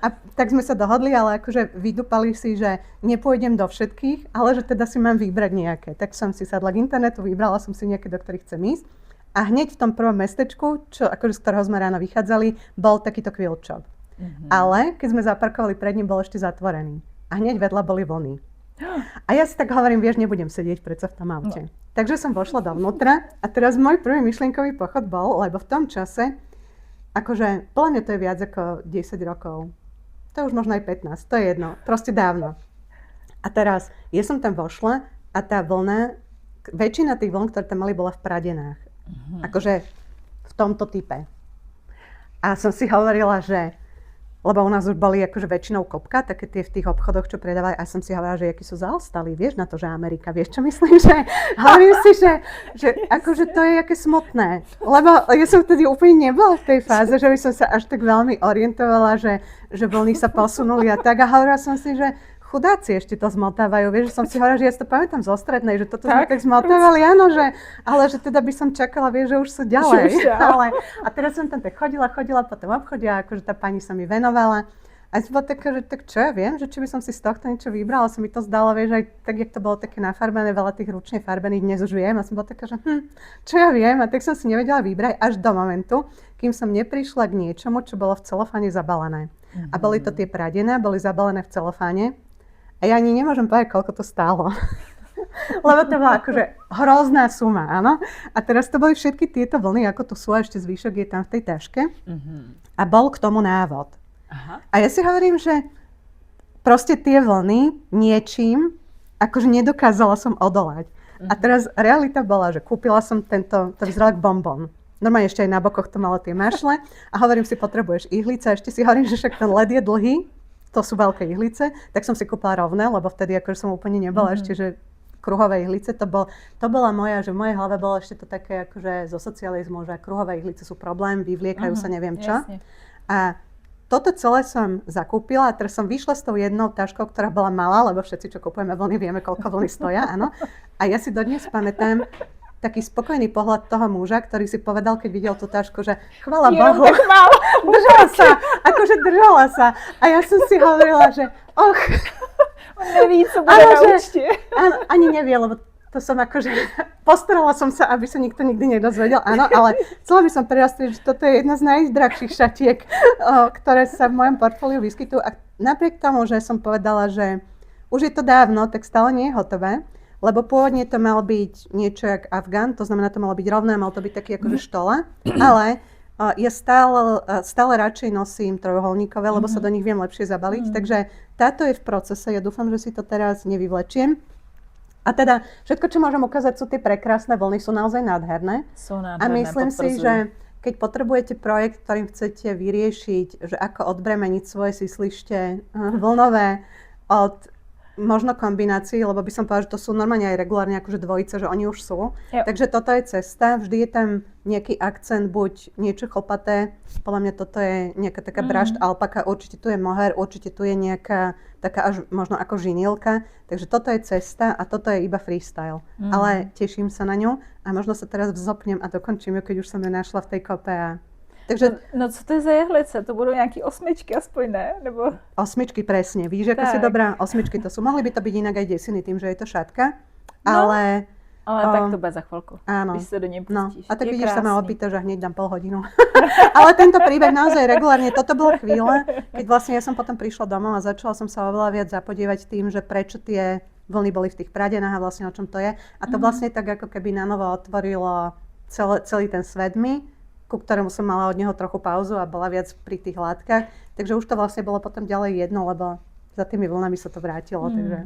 A tak sme sa dohodli, ale akože vydupali si, že nepôjdem do všetkých, ale že teda si mám vybrať nejaké. Tak som si sadla k internetu, vybrala som si nejaké, do ktorých chcem ísť. A hneď v tom prvom mestečku, akože z ktorého sme ráno vychádzali, bol takýto Quilt Shop. Ale keď sme zaparkovali pred ním, bol ešte zatvorený. A hneď vedľa boli vlny. A ja si tak hovorím, vieš, nebudem sedieť predsa v tom aute. Takže som vošla dovnútra a teraz môj prvý myšlienkový pochod bol, lebo v tom čase, akože, podľa mňa to je viac ako 10 rokov. To je už možno aj 15, to je jedno, proste dávno. A teraz, ja som tam vošla a tá vlna, väčšina tých vln, ktoré tam mali, bola v Pradenách. Akože v tomto type. A som si hovorila, že lebo u nás už boli akože väčšinou kopka, také tie v tých obchodoch, čo predávajú. A som si hovorila, že akí sú zaostali, vieš, na to, že Amerika, vieš, čo myslím, že hovorím si, že akože to je aké smutné. Lebo ja som vtedy úplne nebola v tej fáze, že by som sa až tak veľmi orientovala, že vlny sa posunuli a tak. A hovorila som si, že chudáci ešte to zmotávajú, vieš, že som si hovorila, že ja si to pamätám zo strednej, že toto sme tak zmotávali, áno, ale že teda by som čakala, vieš, že už sú ďalej. A teraz som tam tak chodila po tom obchode a akože tá pani sa mi venovala. A ja som bola taká, že tak čo ja viem, že či by som si z tohto niečo vybrala, sa mi to zdalo, vieš, aj tak, jak to bolo také nafarbené, veľa tých ručne farbených, dnes už viem. A som bola taká, že čo ja viem, a tak som si nevedela vybrať až do momentu, kým som neprišla k niečomu, čo bolo v celofáne zabalené. A boli to tie pradené, boli zabalené v celofáne. A ja ani nemôžem povedať, koľko to stálo. Lebo to bola akože hrozná suma, áno. A teraz to boli všetky tieto vlny, ako tu sú, a ešte zvyšok je tam v tej taške. A bol k tomu návod. Aha. A ja si hovorím, že proste tie vlny niečím, akože nedokázala som odolať. A teraz realita bola, že kúpila som to vyzeralo ako bonbon. Normálne ešte aj na bokoch to malo tie mašle. A hovorím si, potrebuješ ihlice. A ešte si hovorím, že však ten led je dlhý. To sú veľké ihlice, tak som si kúpila rovné, lebo vtedy akože som úplne nebola ešte, že kruhové ihlice, to bola moja, že v mojej hlave bolo ešte to také akože zo socializmu, že kruhové ihlice sú problém, vyvliekajú sa neviem čo. Jasne. A toto celé som zakúpila a teraz som vyšla s tou jednou taškou, ktorá bola malá, lebo všetci, čo kúpujeme vlny, vieme, koľko vlny stoja, áno. A ja si dodnes pamätám taký spokojný pohľad toho muža, ktorý si povedal, keď videl tú tašku, že chvála Bohu, držala sa. A ja som si hovorila, že on neví, co bude na účte. Ani nevie, lebo to som akože, postarala som sa, aby sa nikto nikdy nedozvedel, áno, ale chcela by som prejastriť, že toto je jedna z najdrahších šatiek, ktoré sa v mojom portfóliu vyskytujú. A napriek tomu, že som povedala, že už je to dávno, tak stále nie je hotové. Lebo pôvodne to malo byť niečo jak Afgán, to znamená, to malo byť rovné, malo to byť taký akože štola, ale ja stále radšej nosím trojuholníkové, lebo sa do nich viem lepšie zabaliť, takže táto je v procese, ja dúfam, že si to teraz nevyvlečiem. A teda všetko, čo môžem ukázať, sú tie prekrásne vlny, sú naozaj nádherné. Sú nádherné, a myslím si, že keď potrebujete projekt, ktorým chcete vyriešiť, že ako odbremeniť svoje síslište vlnové od možno kombinácií, lebo by som povedala, že to sú normálne aj regulárne akože dvojice, že oni už sú. Yep. Takže toto je cesta, vždy je tam nejaký akcent, buď niečo chlpaté, podľa mňa toto je nejaká taká brašť alpaka, určite tu je mohair, určite tu je nejaká taká až možno ako žinilka, takže toto je cesta a toto je iba freestyle. Ale teším sa na ňu a možno sa teraz vzopnem a dokončím ju, keď už som ju našla v tej kope a takže, no co to je za jehlice? To budou nějaký 8 aspoň, ne? Nebo... 8 presne, víš, ako si dobrá? 8 to sú, mohli by to byť inak aj desiny tým, že je to šatka, ale tak to bude za chvíľku, áno, když sa do nej pustíš. No, a tak vidíš, sa ma opýtaš a hneď dám pol hodinu. Ale tento príbeh naozaj regulárne, toto bolo chvíľa, keď vlastne ja som potom prišla domov a začala som sa oveľa viac zapodievať tým, že prečo tie vlny boli v tých pradenách a vlastne o čom to je. A to vlastne tak ako keby na novo otvorilo celý ten svet mi, ku ktorému som mala od neho trochu pauzu a bola viac pri tých látkach. Takže už to vlastne bolo potom ďalej jedno, lebo za tými vlnami sa to vrátilo, takže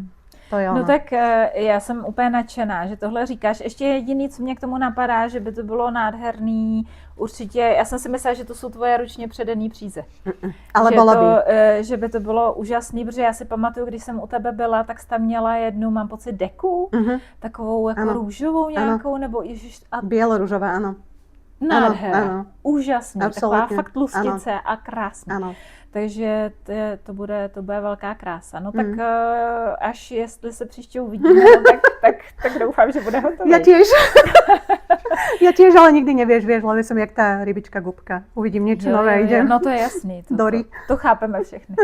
to je ono. No tak já jsem úplně nadšená, že tohle říkáš. Ještě jediný, co mě k tomu napadá, že by to bylo nádherný, určitě, já jsem si myslela, že to jsou tvoje ručně předený příze. Ale bylo by. Že by to bylo úžasný, protože já si pamatuju, když jsem u tebe byla, tak jsi tam měla jednu, mám pocit, deku, takovou jako růžovou nějakou, nebo ježiš. Bělorůžová, ano. Nádhera, úžasný, taková fakt tlustice a krásná. Ano. Takže to bude velká krása. No tak až jestli se příště uvidíme, tak doufám, že bude hotový. Ja tiež, ale nikdy nevieš, lebo som jak tá rybička gubka. Uvidím niečo nové, idem. No to je jasný. To chápeme všechny.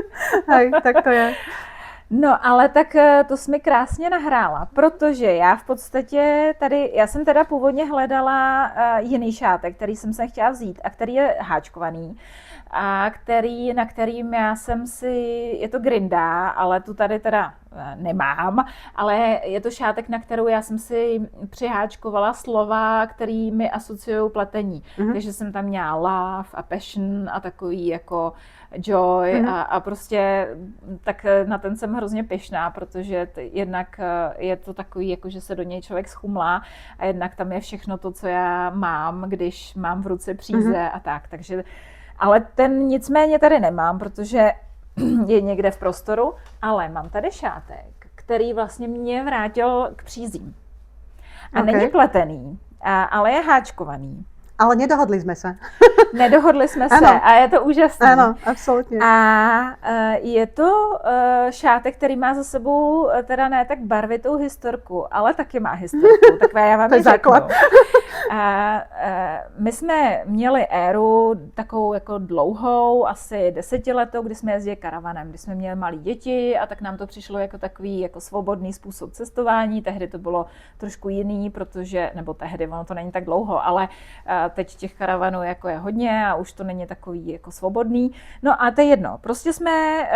Hej, tak to je. No, ale tak to jsi mi krásně nahrála, protože já v podstatě tady, já jsem teda původně hledala jiný šátek, který jsem se chtěla vzít a který je háčkovaný. a na kterým já jsem si, je to grinda, ale tu tady teda nemám, ale je to šátek, na kterou já jsem si přiháčkovala slova, který mi asociují pletení. Takže jsem tam měla love a passion a takový jako joy a prostě tak na ten jsem hrozně pyšná, protože jednak je to takový, jako že se do něj člověk schumlá a jednak tam je všechno to, co já mám, když mám v ruce příze a tak, takže ale ten nicméně tady nemám, protože je někde v prostoru, ale mám tady šátek, který vlastně mě vrátil k přízím. A není pletený, ale je háčkovaný. Ale nedohodli jsme se. Nedohodli jsme se a je to úžasné. Ano, absolutně. A je to šátek, který má za sebou teda ne tak barvitou historku, ale taky má historku. Takové já vám to je základ. My jsme měli éru takovou jako dlouhou, asi 10letou, kdy jsme jezdili karavanem, kdy jsme měli malé děti a tak nám to přišlo jako takový jako svobodný způsob cestování. Tehdy to bylo trošku jiný, protože, nebo tehdy, ono to není tak dlouho, ale teď těch karavanů jako je hodně a už to není takový jako svobodný. No a to je jedno. Prostě jsme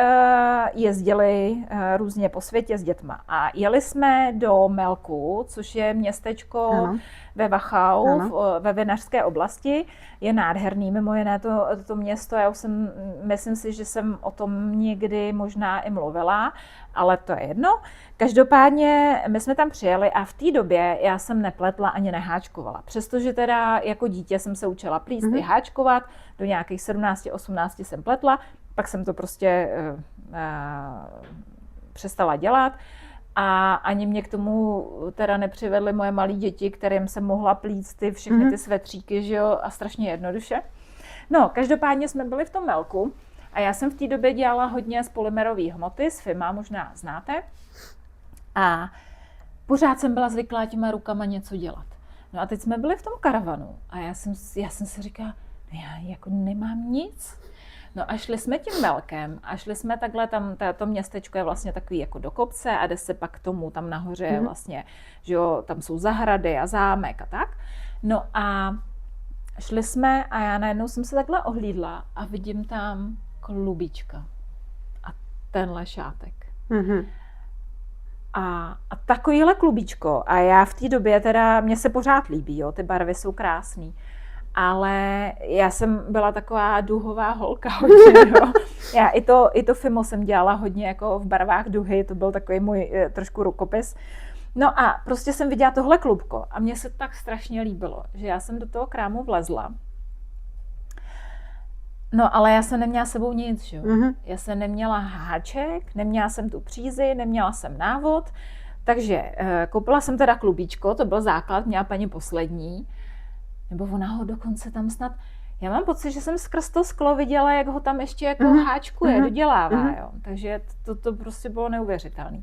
jezdili různě po světě s dětma a jeli jsme do Melku, což je městečko ve Wachau, ve vinařské oblasti. Je nádherný, mimo jiné to město. Já už myslím si, že jsem o tom někdy možná i mluvila, ale to je jedno. Každopádně my jsme tam přijeli a v té době já jsem nepletla ani neháčkovala. Přestože teda jako dítě jsem se učila plíst i háčkovat, do nějakých 17-18 jsem pletla, pak jsem to prostě přestala dělat. A ani mě k tomu teda nepřivedly moje malé děti, kterým jsem mohla plíct všechny ty svetříky, že jo, a strašně jednoduše. No, každopádně jsme byli v tom Melku a já jsem v té době dělala hodně z polymerové hmoty, z FIMA, možná znáte. A pořád jsem byla zvyklá těma rukama něco dělat. No a teď jsme byli v tom karavanu a já jsem si říkala, no já jako nemám nic. No a šli jsme tím Melkem a šli jsme takhle, to městečko je vlastně takový jako do kopce a jde se pak k tomu, tam nahoře je vlastně, že jo, tam jsou zahrady a zámek a tak. No a šli jsme a já najednou jsem se takhle ohlídla a vidím tam klubička a tenhle šátek. A takovýhle klubíčko a já v té době teda, mně se pořád líbí, jo, ty barvy jsou krásný. Ale já jsem byla taková duhová holka hodně, jo. Já i to FIMO jsem dělala hodně jako v barvách duhy, to byl takový můj trošku rukopis. No a prostě jsem viděla tohle klubko a mně se tak strašně líbilo, že já jsem do toho krámu vlezla. No ale já jsem neměla sebou nic, jo. Já jsem neměla háček, neměla jsem tu přízi, neměla jsem návod, takže koupila jsem teda klubíčko, to byl základ, měla paní poslední. Nebo ona ho dokonce tam snad, já mám pocit, že jsem skrz to sklo viděla, jak ho tam ještě jako háčkuje, dodělává, jo. Takže to prostě bylo neuvěřitelné.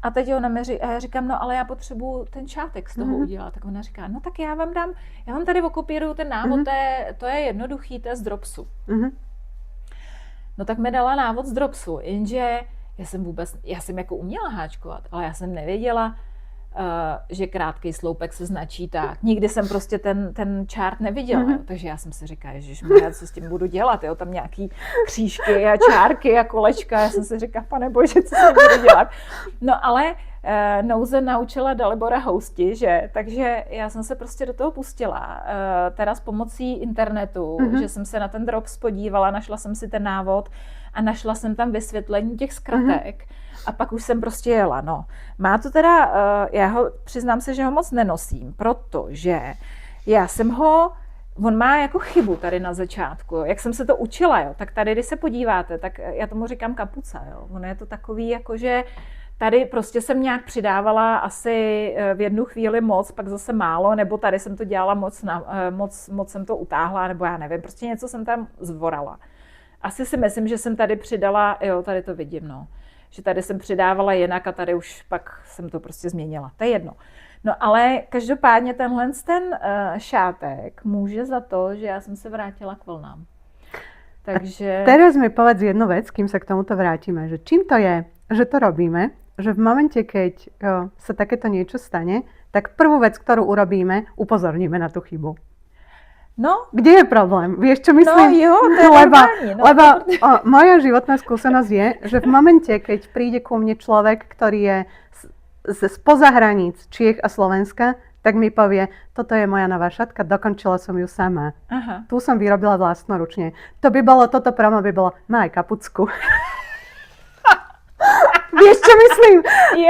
A teď ona mi říká, a já říkám, no ale já potřebuju ten šátek z toho udělat. Tak ona říká, no tak já vám tady okopíruju ten návod, to je jednoduchý, to je z Dropsu. No tak mi dala návod z Dropsu, jenže já jsem jako uměla háčkovat, ale já jsem nevěděla, že krátký sloupek se značí tak. Nikdy jsem prostě ten čárt neviděla, jo. Takže já jsem si říkala, ježišmarja, co s tím budu dělat, jo, tam nějaký křížky a čárky a kolečka, já jsem si říkala, pane bože, co s tím budu dělat. No ale nouze naučila Dalibora housti, že? Takže já jsem se prostě do toho pustila, teda s pomocí internetu, že jsem se na ten Drops podívala, našla jsem si ten návod a našla jsem tam vysvětlení těch zkratek. A pak už jsem prostě jela, no. Má to teda, přiznám se, že ho moc nenosím, protože já jsem on má jako chybu tady na začátku, jo. Jak jsem se to učila, jo, tak tady, když se podíváte, tak já tomu říkám kapuca, jo. Ono je to takový, jakože tady prostě jsem nějak přidávala asi v jednu chvíli moc, pak zase málo, nebo tady jsem to dělala moc jsem to utáhla, nebo já nevím, prostě něco jsem tam zvorala. Asi si myslím, že jsem tady přidala, jo, tady to vidím, no. Že tady jsem přidávala jinak a tady už pak jsem to prostě změnila. To je jedno. No ale každopádně ten šátek může za to, že já jsem se vrátila k vlnám. Takže... Teraz mi povedz jednu vec, kým sa k tomuto vrátime, že čím to je, že to robíme, že v momente, keď sa takéto niečo stane, tak prvú vec, ktorú urobíme, upozorníme na tú chybu. No. Kde je problém? Vieš, čo myslím? No jo, to je normální. No, lebo moja životná skúsenosť je, že v momente, keď príde ku mne človek, ktorý je spoza hraníc Čiech a Slovenska, tak mi povie, toto je moja nová šatka, dokončila som ju sama. Aha. Tu som vyrobila vlastnoručne. Toto promo by bolo, maj kapucku. Vieš, čo myslím?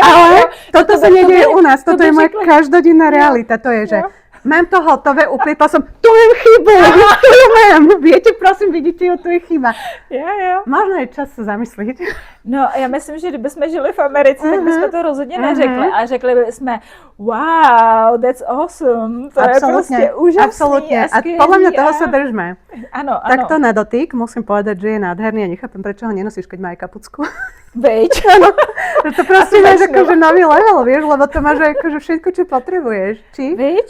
Ale toto sa nedieje u nás, toto je moja každodenná realita, to je, že mám to hotové, uplietla som, tu mám chybu, tu ju mám. Viete, prosím, vidíte ju, tu je chyba. Jo. Možno je čas se zamyslet. No, já myslím, že kdybychom žili v Americe, tak bychom to rozhodně neřekli. A řekli bychom, wow, that's awesome, to je prostě úžasný. Absolutně. A podle mě toho se držme. Ano. Takto na dotyk musím povedať, že je nádherný a nechápem, prečo ho nenosíš, keď má aj kapucku. Veď. Ano, to prostě máš akože nový level, vieš, lebo to máš akože všetko, čo potrebuješ. Či? Veď?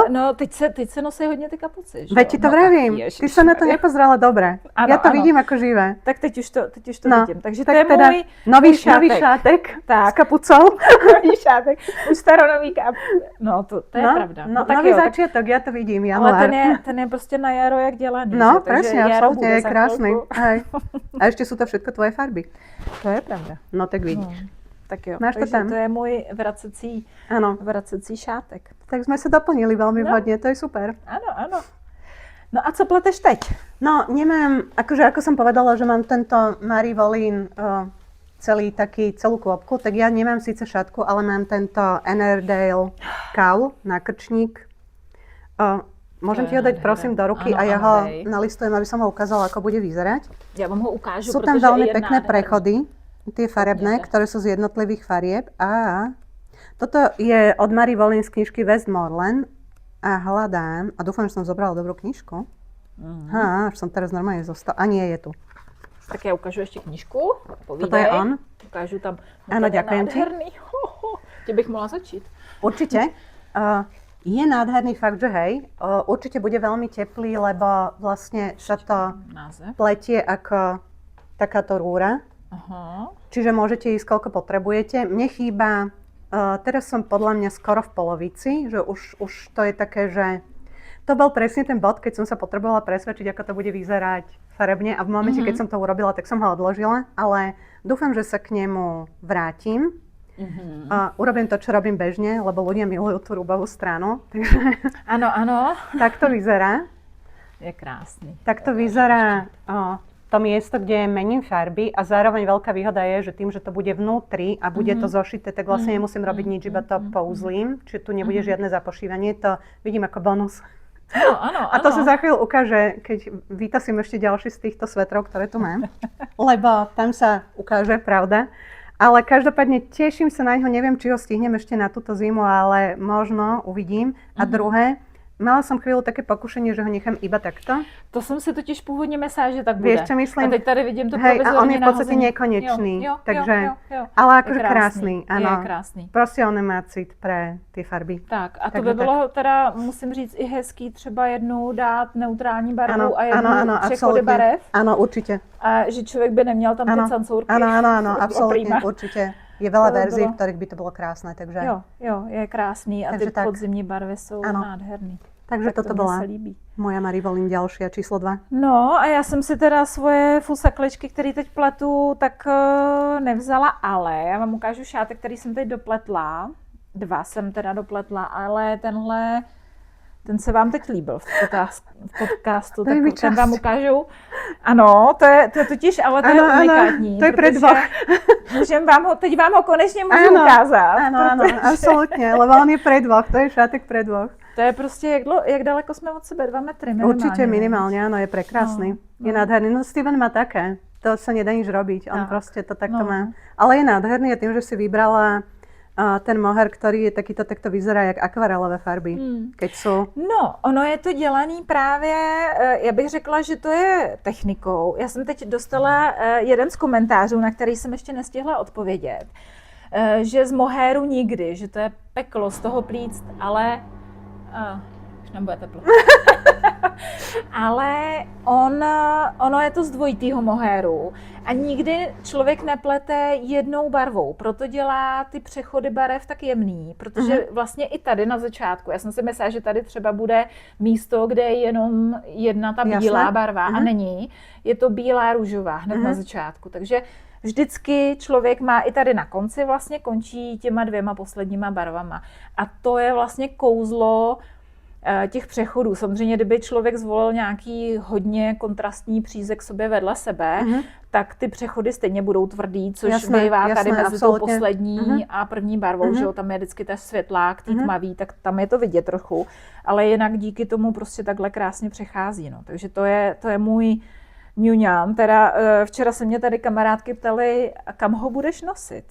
No, teď se nosí hodně ty kapuci, že? Veď ti to vravím, ty sa na to nepozrala dobre. Ano, ja to vidím ako živé. Tak teď už to vidím. Takže tak to je teda můj nový šátek tak. s kapucou. Nový šátek, už staronový No, to je pravda. No, nový začiatok, ja to vidím, január. Ale ten je prostě na jaro jak dělaný. No, presne, absolútne, je krásny. Hej. A ešte sú to všetko tvoje farby. To je pravda. No, tak vidíš. Tak jo, máš to tam. To je můj vracecí šátek. Tak sme sa doplnili veľmi vhodne, to je super. Ano. No a co pleteš teď? No, nemám, akože ako som povedala, že mám tento Marie Volin celú klopku, tak ja nemám síce šatku, ale mám tento Ennerdale kaul, nákrčník. Môžem ti ho dať prosím do ruky a ja ho nalistujem, aby som ho ukázala, ako bude vyzerať. Ja vám ho ukážu, sú tam veľmi pekné prechody, tie farebné, ktoré sú z jednotlivých farieb. A toto je od Marie Volin z knižky Westmoreland a hľadám, a dúfam, že som zobrala dobrú knižku. Až som teraz normálne zostala. A nie, je tu. Tak ja ukážu ešte knižku. Povídej. Toto je on. Ukážu tam. Áno, ďakujem ti. Kde bych mohla začít? Určite. Je nádherný fakt, že hej. Určite bude veľmi teplý, lebo vlastne sa to pletie ako takáto rúra. Aha. Čiže môžete ísť, koľko potrebujete. Mne chýba, teraz som podľa mňa skoro v polovici, že už to je také, že to bol presne ten bod, keď som sa potrebovala presvedčiť, ako to bude vyzerať farebne a v momente, keď som to urobila, tak som ho odložila, ale dúfam, že sa k nemu vrátim. Urobím to, čo robím bežne, lebo ľudia milujú tú rúbovú stranu. Áno. Tak to vyzerá. Je krásny. Tak to vyzerá to miesto, kde mením farby a zároveň veľká výhoda je, že tým, že to bude vnútri a bude to zošité, tak vlastne nemusím robiť nič, iba to pouzlím, čiže tu nebude žiadne zapošívanie, to vidím ako bonus. Áno. A to sa za chvíľu ukáže, keď vytasím ešte ďalší z týchto svetrov, ktoré tu mám, lebo tam sa ukáže pravda. Ale každopádne teším sa na ňo, neviem, či ho stihnem ešte na túto zimu, ale možno uvidím. A druhé, mala som chvíľu také pokušenie, že ho nechám iba takto. To jsem si totiž původně myslela, že tak bude. Vieš, čo myslím? A teď tady vidím to provizorně nahozené. A on je v podstate nekonečný. Takže, ale akože krásný. Ano. Je krásný. Prostě on nemá cit pre ty farby. Tak a to by bylo teda, musím říct, i hezký třeba jednou dát neutrální barvu a jednou přechody barev. Ano, určitě. A že člověk by neměl tam ty cancourky. Ano, absolutně, určitě. Je veľa verzií, v ktorých by to bolo krásne, takže... Jo, je krásný a ty podzimní barvy jsou nádherný. Takže toto byla moja Marie Volin ďalšia, číslo 2. No a já jsem si teda svoje fusakličky, které teď pletu, tak nevzala, ale já vám ukážu šátek, který jsem teď dopletla. 2 jsem teda dopletla, ale ten se vám teď líbil v podcastu, tak ten vám ukážu. Ano, to je totiž, ale to je unikátní. To je pre 2. Teď vám ho konečně můžu ukázat. Ano, absolutně, lebo on je pre 2, to je šátek pre 2. To je prostě, jak daleko jsme od sebe, 2 metry minimálně. Určite minimálne, áno, je prekrásny. Je nádherný. No Steven má také, to sa nedá nič robiť, on proste to takto má. Ale je nádherný a tým, že si vybrala ten moher, který je takto vyzerá jak akvarelové farby, keď jsou. No, ono je to dělaný právě, já bych řekla, že to je technikou. Já jsem teď dostala jeden z komentářů, na který jsem ještě nestihla odpovědět, že z mohéru nikdy, že to je peklo z toho plíct, ale Nebude teplo. Ale ono je to z dvojitýho mohéru a nikdy člověk neplete jednou barvou, proto dělá ty přechody barev tak jemný, protože vlastně i tady na začátku, já jsem si myslela, že tady třeba bude místo, kde je jenom jedna ta bílá barva a není, je to bílá růžová hned na začátku, takže vždycky člověk má i tady na konci vlastně končí těma 2 posledníma barvama a to je vlastně kouzlo těch přechodů. Samozřejmě, kdyby člověk zvolil nějaký hodně kontrastní přízek sobě vedle sebe, tak ty přechody stejně budou tvrdý, což bývá tady mezi tou poslední a první barvou, že jo, tam je vždycky ta světlák, tý tmavý, tak tam je to vidět trochu, ale jinak díky tomu prostě takhle krásně přechází, no. Takže to je můj ňuňám. Teda včera se mě tady kamarádky ptaly, kam ho budeš nosit?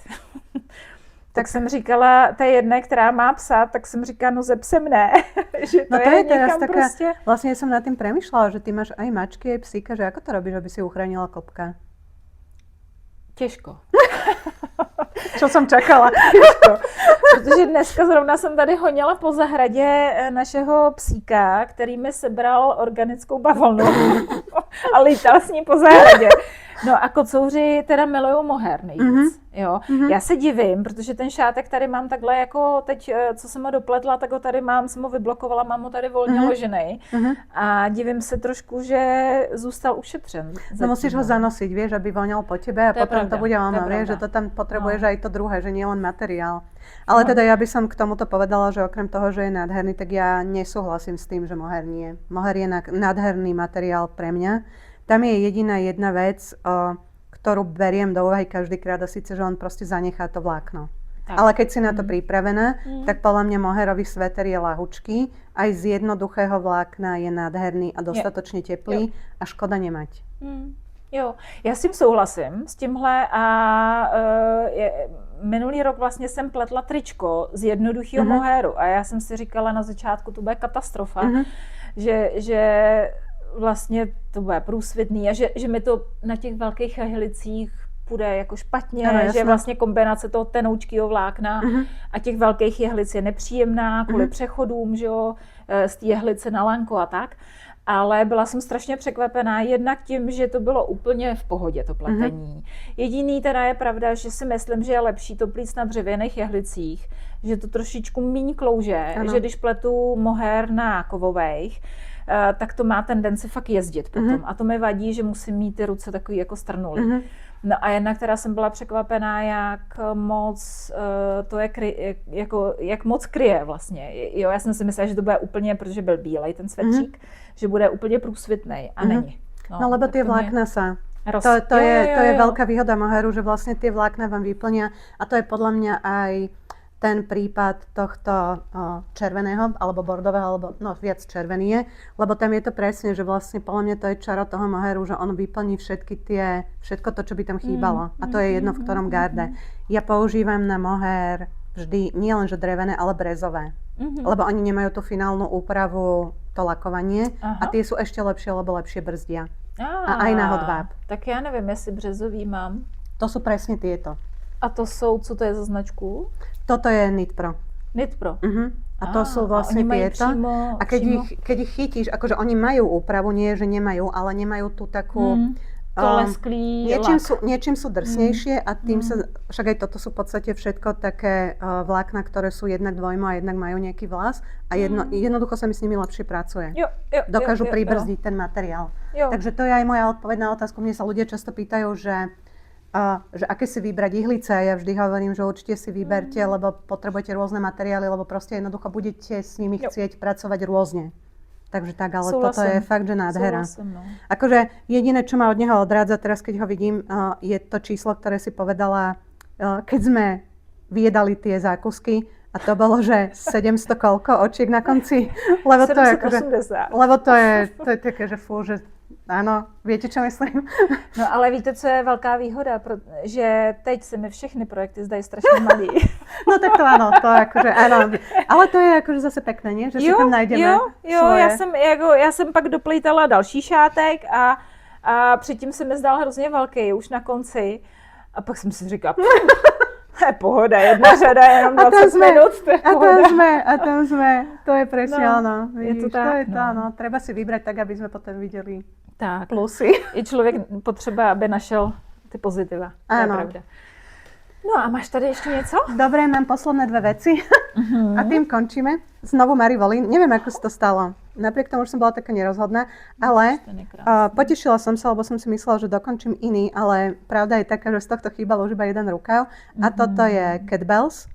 Tak jsem říkala, té jedné, která má psa, tak jsem říkala, no ze psem ne. Že to, no to je teraz taká, prostě... Vlastne som nad tým premýšľala, že ty máš aj mačky, aj psíka, že ako to robíš, aby si uchránila klopka? Těžko. Čo som čakala? Těžko. Protože dneska zrovna jsem tady honila po zahradě našeho psíka, který mi sebral organickou bavlnu a lítal s ní po zahradě. No a kocouři teda milujou mohér nejvíc, jo. Já se divím, protože ten šátek tady mám takhle jako teď, co jsem ho dopletla, tak ho tady mám, jsem ho vyblokovala, mám ho tady volně ložený a divím se trošku, že zůstal ušetřen. No musíš ho zanosiť, vieš, aby voňal po tebe a to potom to bude ono, vieš, že to tam potrebuješ aj to druhé, že nie len materiál. Ale teda ja by som k tomuto povedala, že okrem toho, že je nádherný, tak ja nesúhlasím s tým, že mohér nie. Mohér je nádherný materiál pre mňa. Tam je jediná jedna vec, ktorú beriem do úvahy každýkrát a síce, že on proste zanechá to vlákno. Tak. Ale keď si na to pripravená, tak podľa mňa mohérový sveter je ľahučký, aj z jednoduchého vlákna je nádherný a dostatočne teplý a škoda nemať. Jo, já s tím souhlasím, s tímhle a minulý rok vlastně jsem pletla tričko z jednoduchého mohéru a já jsem si říkala na začátku, to bude katastrofa, že vlastně to bude průsvitný a že mi to na těch velkých helicích půjde jako špatně, ano, že vlastně kombinace toho tenoučkého vlákna a těch velkých jehlic je nepříjemná kvůli přechodům, že jo, z té jehlice na lanko a tak. Ale byla jsem strašně překvapená jednak tím, že to bylo úplně v pohodě to pletení. Jediný teda je pravda, že si myslím, že je lepší to plít na dřevěných jehlicích, že to trošičku míň klouže, že když pletu mohér na kovových, tak to má tendenci fakt jezdit potom. A to mi vadí, že musím mít ty ruce takový jako strnulý. No a jednak teda jsem byla překvapená, jak moc to je jak moc kryje vlastně. Jo, já jsem si myslela, že to bude úplně, protože byl bílej ten svetřík, že bude úplně průsvitnej a není. No lebo tie vlákna sa. To je veľká výhoda mohéru, že vlastne tie vlákna vám vyplnia a to je podľa mňa aj ten prípad tohto červeného alebo bordového, alebo no viac červený je, lebo tam je to presne, že vlastne podľa mňa to je čaro toho mohéru, že on vyplní všetko to, čo by tam chýbalo. A to je jedno v ktorom garde. Ja používam na mohér vždy nie len že drevené, ale brezové. Lebo oni nemajú tú finálnu úpravu, to lakovanie a tie sú ešte lepšie, lebo lepšie brzdia. A aj na hodváb. Tak já nevím, jestli březový mám. To sú presne tieto. A to jsou, co to je za značku? Toto je Knitpro. Knitpro. A to sú vlastne tieto. A keď ich chytíš, akože oni majú úpravu, nie že nemajú, ale nemajú tú takú... To lesklý niečím sú drsnejšie a tým sa, však aj toto sú v podstate všetko také vlákna, ktoré sú jednak dvojmo a jednak majú nejaký vlas a jednoducho sa mi s nimi lepšie pracuje. Dokážu pribrzdiť ten materiál. Takže to je aj moja odpoveď na otázku. Mne sa ľudia často pýtajú, že aké si vybrať ihlice a ja vždy hovorím, že určite si vyberte, lebo potrebujete rôzne materiály, lebo proste jednoducho budete s nimi chcieť pracovať rôzne. Takže tak, ale toto je fakt, že nádhera. Akože jediné, čo ma od neho odrádza teraz, keď ho vidím, je to číslo, ktoré si povedala, keď sme vyjedali tie zákusky a to bolo, že 700 koľko očiek na konci, lebo to je akože, lebo to je také, že fú, že áno, viete, čo myslím? No ale víte, co je velká výhoda, že teď se mi všechny projekty zdají strašně malý. No tak to áno, to akože áno. Ale to je akože zase pekné, nie? Že si tam najdeme svoje. Já jsem pak doplítala další šátek a předtím se mi zdal hrozně velký, už na konci. A pak jsem si říkala, To je pohoda, jedna řada, jenom 20 minút, to je pohoda. A tam sme, to je presne No, ono. je to tak, to je to, no. no. Treba si vybrať tak, aby sme potom videli Tak. plusy. Je člověk potřeba, aby našel ty pozitiva. To je pravda. No a máš tady ještě něco? Dobre, mám posledné dve veci a tým končíme. Znovu Marie Volin. Neviem, ako sa to stalo. Napriek tomu, že som bola taká nerozhodná, ale potešila som sa, lebo som si myslela, že dokončím iný, ale pravda je taká, že z tohto chýbal už iba jeden rukav. A toto je Cat Bells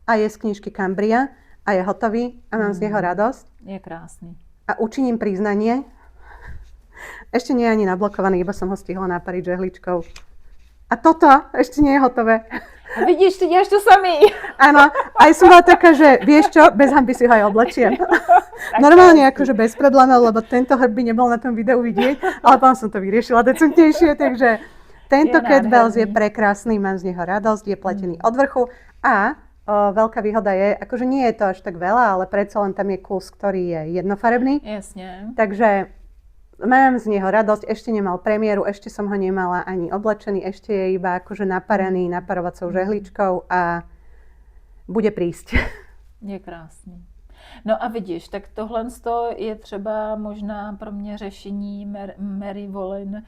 a je z knižky Cambria a je hotový a mám z neho radosť. Je krásný. A učiním priznanie. Ešte nie je ani nablokovaný, iba som ho stihla napariť žehličkou. A toto ešte nie je hotové. A vidíš, ty děláš to samý. Áno, aj som bola taká, že vieš čo, bez hanby si ho aj oblečiem. Normálne akože bez problémov, lebo tento hrb by nebol na tom videu vidieť, ale potom som to vyriešila decentnejšie, takže tento Cat Bells je prekrásny, mám z neho radosť, je pletený od vrchu a veľká výhoda je, akože nie je to až tak veľa, ale predsa len tam je kus, ktorý je jednofarebný. Jasne. Takže mám z neho radosť, ešte nemal premiéru, ešte som ho nemala ani oblečený, ešte je iba akože naparený naparovacou žehličkou a bude prísť. Je krásný. No a vidíš, tak tohle je třeba možná pro mě řešení Mary Volin,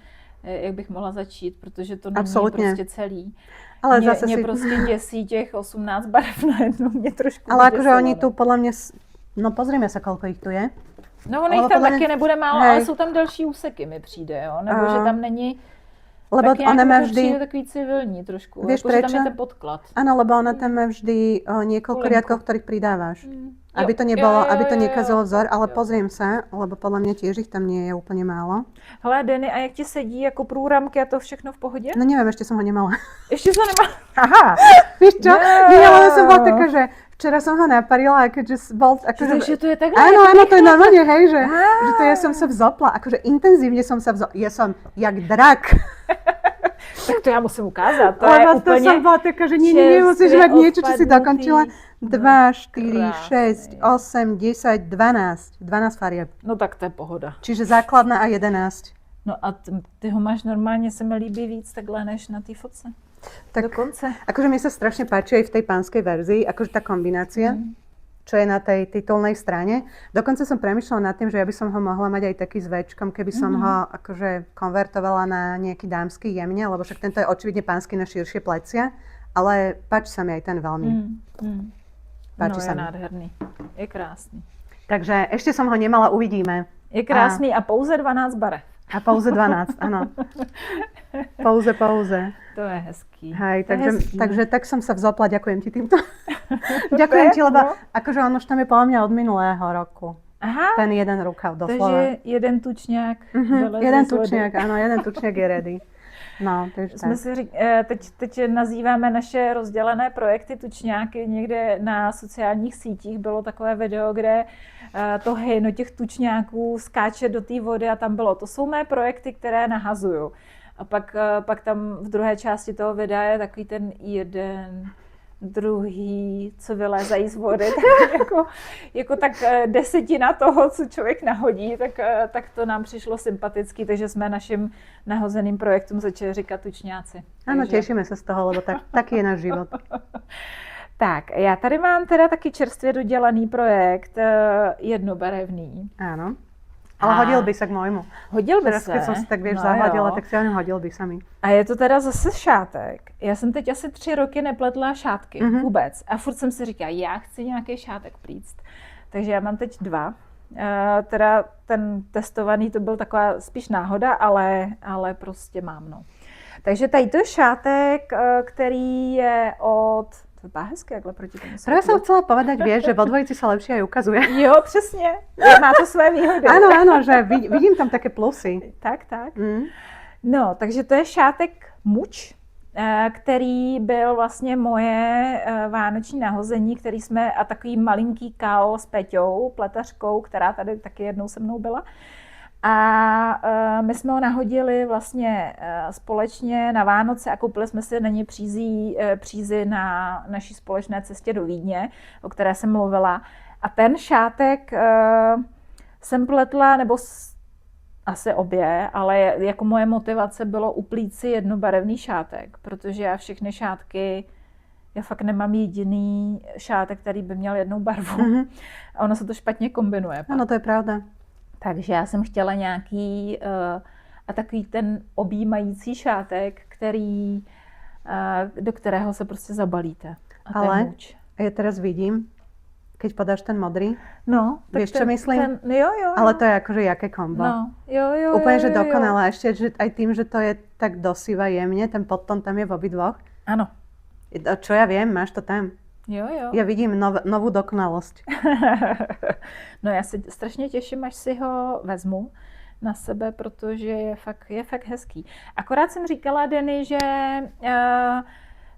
jak bych mohla začít, protože to není prostě celý. Ale mě prostě děsí těch 18 barev na jednu, mě trošku ale akože oni tu podľa mňa, no pozrime sa, koľko ich tu je. No ono jich tam taky nebude málo, ale jsou tam další úseky, mi přijde, jo? Nebo že tam není, lebo tak ona má vždy přijde takový civilní trošku, vieš jako, prečo? že tam je ten podklad. Áno, lebo ona tam má vždy niekoľko riadkov, ktorých pridávaš. Aby to nebolo, aby to nekazilo vzor, ale pozriem sa, lebo podľa mňa tiež ich tam nie je úplne málo. Hele, Denny, a jak ti sedí jako průramky a to všechno v pohodě? No neviem, ešte som ho nemala. Ještě som nemala? Aha. Víš čo? Nie, ale som bola taká, že včera som ho naparila, a keďže bol... Akože, že to je takhle? Áno, to je normálne, hej, že to ja som sa vzopla, akože intenzívne som sa vzopla. Ja som jak drak. Tak to já musím ukázat. To lebo je úplně to som bola taká, že nie, musíš mať niečo, čo si dokončila. 2, 4, 6, 8, 10, 12. 12 farieb. No tak to je pohoda. Čiže základná a 11. No a ty ho máš normálně, se mi líbí víc takhle než na té fotce. Tak, dokonce. Akože mi sa strašne páči aj v tej pánskej verzii, akože tá kombinácia, čo je na tej titulnej strane. Dokonca som premýšľala nad tým, že ja by som ho mohla mať aj taký s véčkom, keby som ho akože konvertovala na nejaký dámsky jemne, lebo však tento je očividne pánsky na širšie plecia, ale páči sa mi aj ten veľmi. Páči sa mi. Nádherný. Je krásný. Takže ešte som ho nemala, uvidíme. Je krásný a pouze 12 barev. A pouze 12, áno. Pouze. To je hezký. Hej, takže tak som sa vzopla, ďakujem ti týmto. Ďakujem ti, lebo akože on už tam je podľa mňa od minulého roku. Aha. Ten jeden rukav doslova. Takže jeden tučňák. Jeden tučňák je ready. No, takže jsme si teď nazýváme naše rozdělené projekty tučňáky. Někde na sociálních sítích bylo takové video, kde to hejno těch tučňáků skáče do té vody a tam bylo, to jsou mé projekty, které nahazuju. A pak tam v druhé části toho videa je takový ten jeden, druhý, co vylézají z vody, tak jako tak desetina toho, co člověk nahodí, tak to nám přišlo sympatický, takže jsme našim nahozeným projektům začali říkat tučňáci. Áno, tešíme sa z toho, lebo taký je náš život. Tak, já tady mám teda taky čerstvě dodělaný projekt, jednobarevný. Áno. Ale hodil by sa k môjmu. Hodil by teraz, se. Keď som si tak zahladila, tak si ho hodil by sa mi. A je to teda zase šátek. Já jsem teď asi 3 roky nepletla šátky vůbec. A furt jsem si říkala, já chci nějaký šátek plíct. Takže já mám teď 2. Teda ten testovaný to byl taková spíš náhoda, ale prostě mám, no. Takže tady to je šátek, který je od... To vypadá hezky, jakhle proti tomu. Práve som chcela povedať, vieš, že vo dvojici sa lepšie aj ukazuje. Jo, přesně. Má to své výhody. Áno, že vidím tam také plusy. Tak. No, takže to je šátek muč, který byl vlastně moje vánoční nahození, který jsme, a takový malinký kal s Peťou, pletařkou, která tady taky jednou se mnou byla. A my jsme ho nahodili vlastně společně na Vánoce a koupili jsme si na ně přízy na naší společné cestě do Vídně, o které jsem mluvila. A ten šátek jsem pletla, nebo asi obě, ale jako moje motivace bylo uplít si jednobarevný šátek, protože já všechny šátky Já fakt nemám jediný šátek, který by měl jednou barvu. A ono se to špatně kombinuje. Ano, to je pravda. Takže já jsem chtěla nějaký a takový ten objímající šátek, který, do kterého se prostě zabalíte. A to je muč. Ja teraz vidím, keď podáš ten modrý. No, tak vieš, čo myslím? Jo. Ale to je akože jaké kombo. No, jo. Úplne, že dokonalé. Ešte že aj tým, že to je tak dosýva jemne, ten podtón tam je v obidvoch. Ano. Čo ja viem, máš to tam. Jo. Ja vidím novú dokonalosť. No já se strašně těším, až si ho vezmu na sebe, protože je fakt hezký. Akorát jsem říkala Denny, že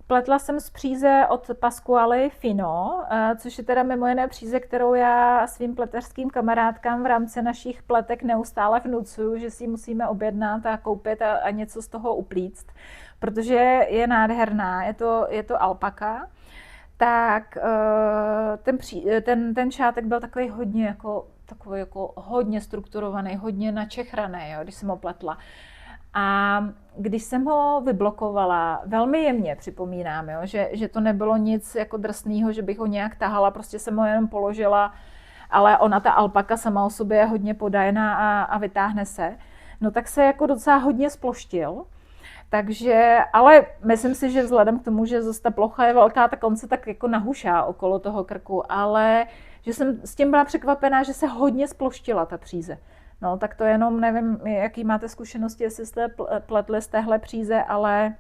pletla jsem z příze od Pasquale Fino, což je teda mimo jiné příze, kterou já svým pleteřským kamarádkám v rámci našich pletek neustále vnucuju, že si ji musíme objednat a koupit a něco z toho uplíct, protože je nádherná, je to alpaka. Tak ten šátek byl takový hodně hodně strukturovaný, hodně načechraný, jo, když jsem ho pletla. A když jsem ho vyblokovala, velmi jemně připomínám, jo, že to nebylo nic jako drsného, že bych ho nějak tahala, prostě jsem ho jenom položila, ale ona, ta alpaka sama o sobě je hodně podajná a vytáhne se. No tak se jako docela hodně sploštil. Takže, ale myslím si, že vzhledem k tomu, že zase ta plocha je velká, tak on se tak jako nahušá okolo toho krku, ale že jsem s tím byla překvapená, že se hodně sploštila ta příze. No, tak to jenom nevím, jaký máte zkušenosti, jestli jste pletli z téhle příze, ale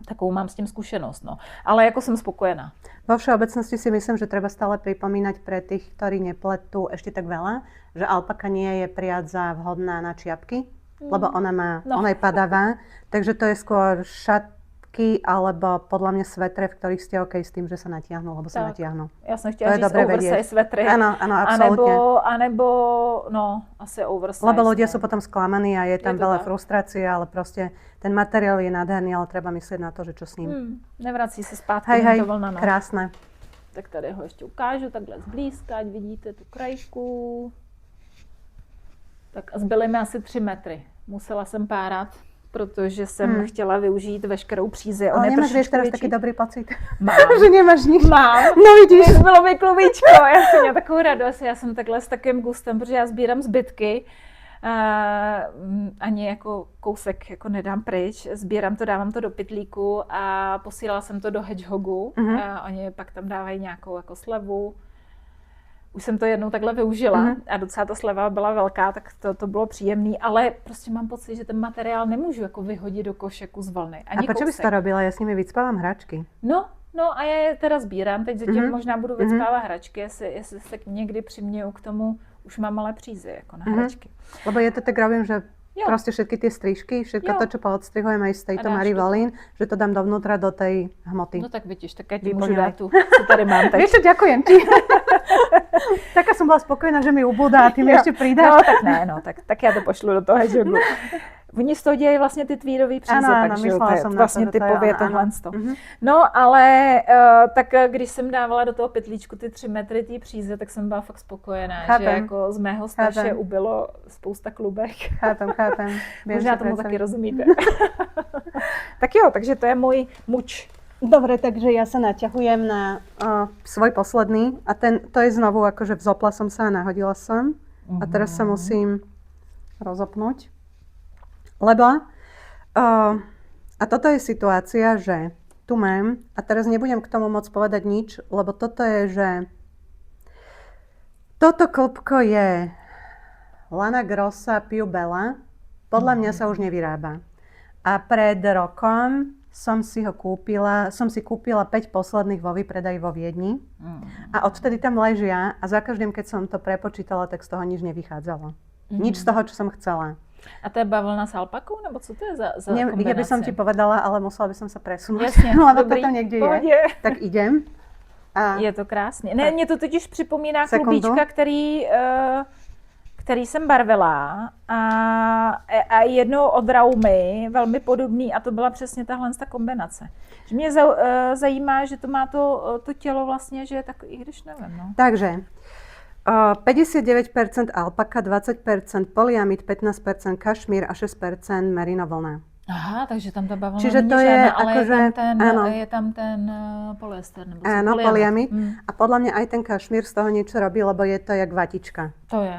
takovou mám s tím zkušenost, no. Ale jako som spokojená. Vo všeobecnosti si myslím, že treba stále pripomínať pre tých, ktorí nepletú ešte tak veľa, že alpaka nie je priadza vhodná na čiapky, lebo ona je padavá, takže to je skôr šatky alebo podľa mňa svetre, v ktorých ste OK s tým, že sa natiahnú, lebo sa natiahnú. Já jsem chtěla říct oversize svetry. Áno, absolútne. A nebo, no, asi oversize. Lebo ľudia sú potom sklamaní a je tam veľa frustrácie, ale proste ten materiál je nádherný, ale treba myslieť na to, že čo s ním. Nevrací se zpátky na to vlna. No. Krásne. Tak tady ho ještě ukážu, takhle zblízka, ať vidíte tu krajku. Tak a zbyly mi asi 3 metry. Musela jsem párat, protože jsem chtěla využít veškerou přízi. Ale nemáš, vieš, teraz taký dobrý pocit? Mám. Že nemáš nič. Mám. No vidíš. Bylo mi klubičko. Já jsem měla takovou radost. Já jsem takhle s takým gustem, protože já sbírám zbytky. Ani jako kousek jako nedám pryč. Sbírám to, dávám to do pytlíku a posílala jsem to do Hedgehogu. Oni pak tam dávají nějakou jako slevu. Už jsem to jednou takhle využila a docela ta sleva byla velká, tak to bylo příjemný, ale prostě mám pocit, že ten materiál nemůžu jako vyhodit do koše kus vlny. Ani a proč bys to robila? Já s nimi vycpávám hračky. No a já je teda sbírám, teď zatím možná budu vycpávat hračky, jestli se někdy přiměju k tomu, už mám malé přízy jako na hračky. Lebo je to tak robím, že proste všetky tie strižky, všetko to, čo poodstrihujem aj z tejto Marie Wallin, že to dám dovnútra do tej hmoty. No tak vidíš, tak ja ti môžu dať tu, co tady mám teď. Vieš čo, ďakujem ti. Taká som bola spokojná, že mi ubúda a ty mi ešte pridáš. No tak ne, tak ja to pošlu do toho hedžogu. Oni z toho dělají vlastně ty tweedový příze, takže to je vlastně typově tohle. No ale tak když jsem dávala do toho pytlíčku ty 3 metry té příze, tak jsem byla fakt spokojená, že jako z mého staše ubylo spousta klubek. Chápem. Možná tomu taky rozumíte. Tak jo, takže to je můj muč. Dobre, takže ja sa naťahujem na svoj posledný a to je znovu akože vzopla som sa a nahodila som a teraz sa musím rozopnúť. Lebo, a toto je situácia, že tu mám, a teraz nebudem k tomu moc povedať nič, lebo toto je, že toto klbko je Lana Grossa Piu Bella, podľa mňa sa už nevyrába. A pred rokom som si kúpila 5 posledných vo výpredaji vo Viedni a odtedy tam ležia a za každým, keď som to prepočítala, tak z toho nič nevychádzalo. Nič z toho, čo som chcela. A to je bavlna s alpakou, nebo co to je za kombinaci? Ja by som ti povedala, ale musela by som sa presunúť. Jasně, lebo to tam niekde je. Tak idem. A je to krásně. Ne, mě to totiž připomíná klubíčka, který jsem barvila a jednou od Raumy, velmi podobný, a to byla přesně tahle kombinace. Že mě zajímá, že to má to tělo vlastně, že je takový, i když nevím. No. Takže 59% alpaka, 20% polyamid, 15% kašmír a 6% merino vlna. Aha, takže tam ta bavlna Čiže není to je žádná, ale akože, áno. je tam ten polyester, nebo Áno, polyamid. Mm. A podľa mňa aj ten kašmír z toho niečo robí, lebo je to jak vatička. To je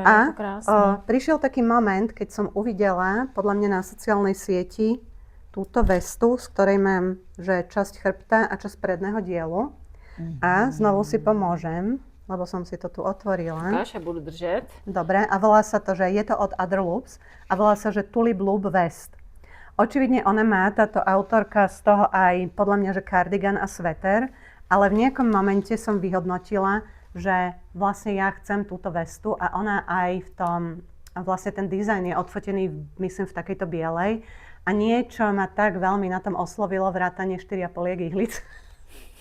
A to krásne. prišiel taký moment, keď som uvidela, podľa mňa na sociálnej sieti, túto vestu, z ktorej mám, že časť chrbta a časť predného dielu. A znovu si pomôžem, lebo som si to tu otvorila. Ukáž, ja budu držet. Dobre, a volá sa to, že je to od Other Loops a volá sa, že Tulip Loop Vest. Očividne ona má, táto autorka, z toho aj podľa mňa, že kardigan a sveter, ale v nejakom momente som vyhodnotila, že vlastne ja chcem túto vestu a ona aj v tom, vlastne ten dizajn je odfotený, myslím, v takejto bielej a niečo ma tak veľmi na tom oslovilo vrátanie 4,5 ihlic.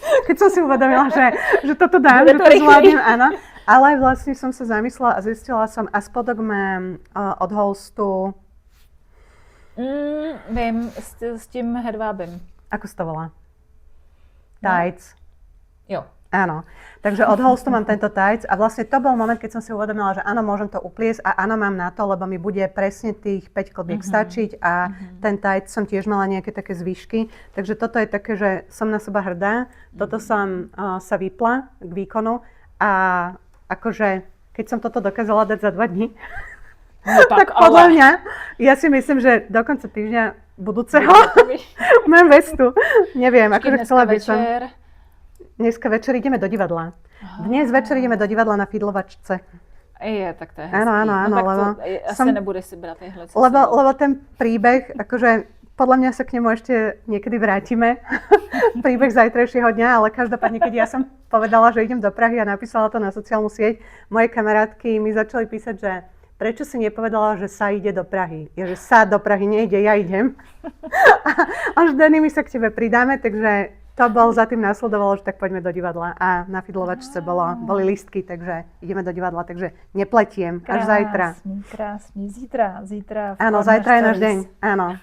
Keď som si uvedomila, že toto dám, že to zvládnem, áno. Ale vlastne som sa zamyslela a zistila som, a spodok mám od Holstu. Vím, s tím hedvábem. Ako sa to volá? Tights. Jo. Áno. Takže od Holstu mám tento tights a vlastne to bol moment, keď som si uvedomila, že áno, môžem to upliesť a áno, mám na to, lebo mi bude presne tých 5 klobiek stačiť a ten tights som tiež mala nejaké také zvyšky. Takže toto je také, že som na seba hrdá. Toto som sa vypla k výkonu a akože, keď som toto dokázala dať za 2 dní, No tak podľa mňa, ja si myslím, že do konca týždňa budúceho mám vestu. Neviem, akože chcela by som. Dneska večer ideme do divadla. Dnes večer ideme do divadla na Fidlovačce. Tak to je hezký. Áno, no, tak lebo to asi nebudeš si brať tyhle. Lebo ten príbeh, akože podľa mňa sa k nemu ešte niekedy vrátime. Príbeh zajtrajšieho dňa, ale každopádne, keď ja som povedala, že idem do Prahy a napísala to na sociálnu sieť, moje kamarátky mi začali písať, že prečo si nepovedala, že sa ide do Prahy? Ja, že sa do Prahy nejde, ja idem. Až Dany, my sa k tebe pridáme, takže to bol, za tým následovalo, že tak poďme do divadla. A na Fidlovačce boli lístky, takže ideme do divadla, takže nepletiem, až zajtra. Krásny, zítra. Áno, zajtra je náš deň, áno,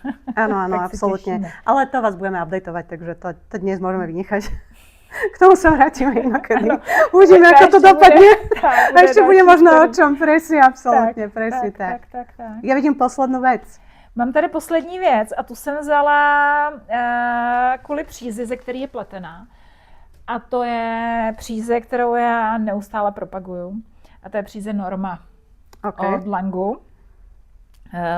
absolútne. Ale to vás budeme updateovať, takže to dnes môžeme vynechať. K tomu sa vrátime inokedy. Uvidíme, ako to dopadne. A ešte bude možno o čom, presne, absolútne, presne tak. Ja vidím poslednú vec. Mám tady poslední věc a tu jsem vzala kvůli přízi, ze který je pletená. A to je příze, kterou já neustále propaguju. A to je příze Norma od Langu.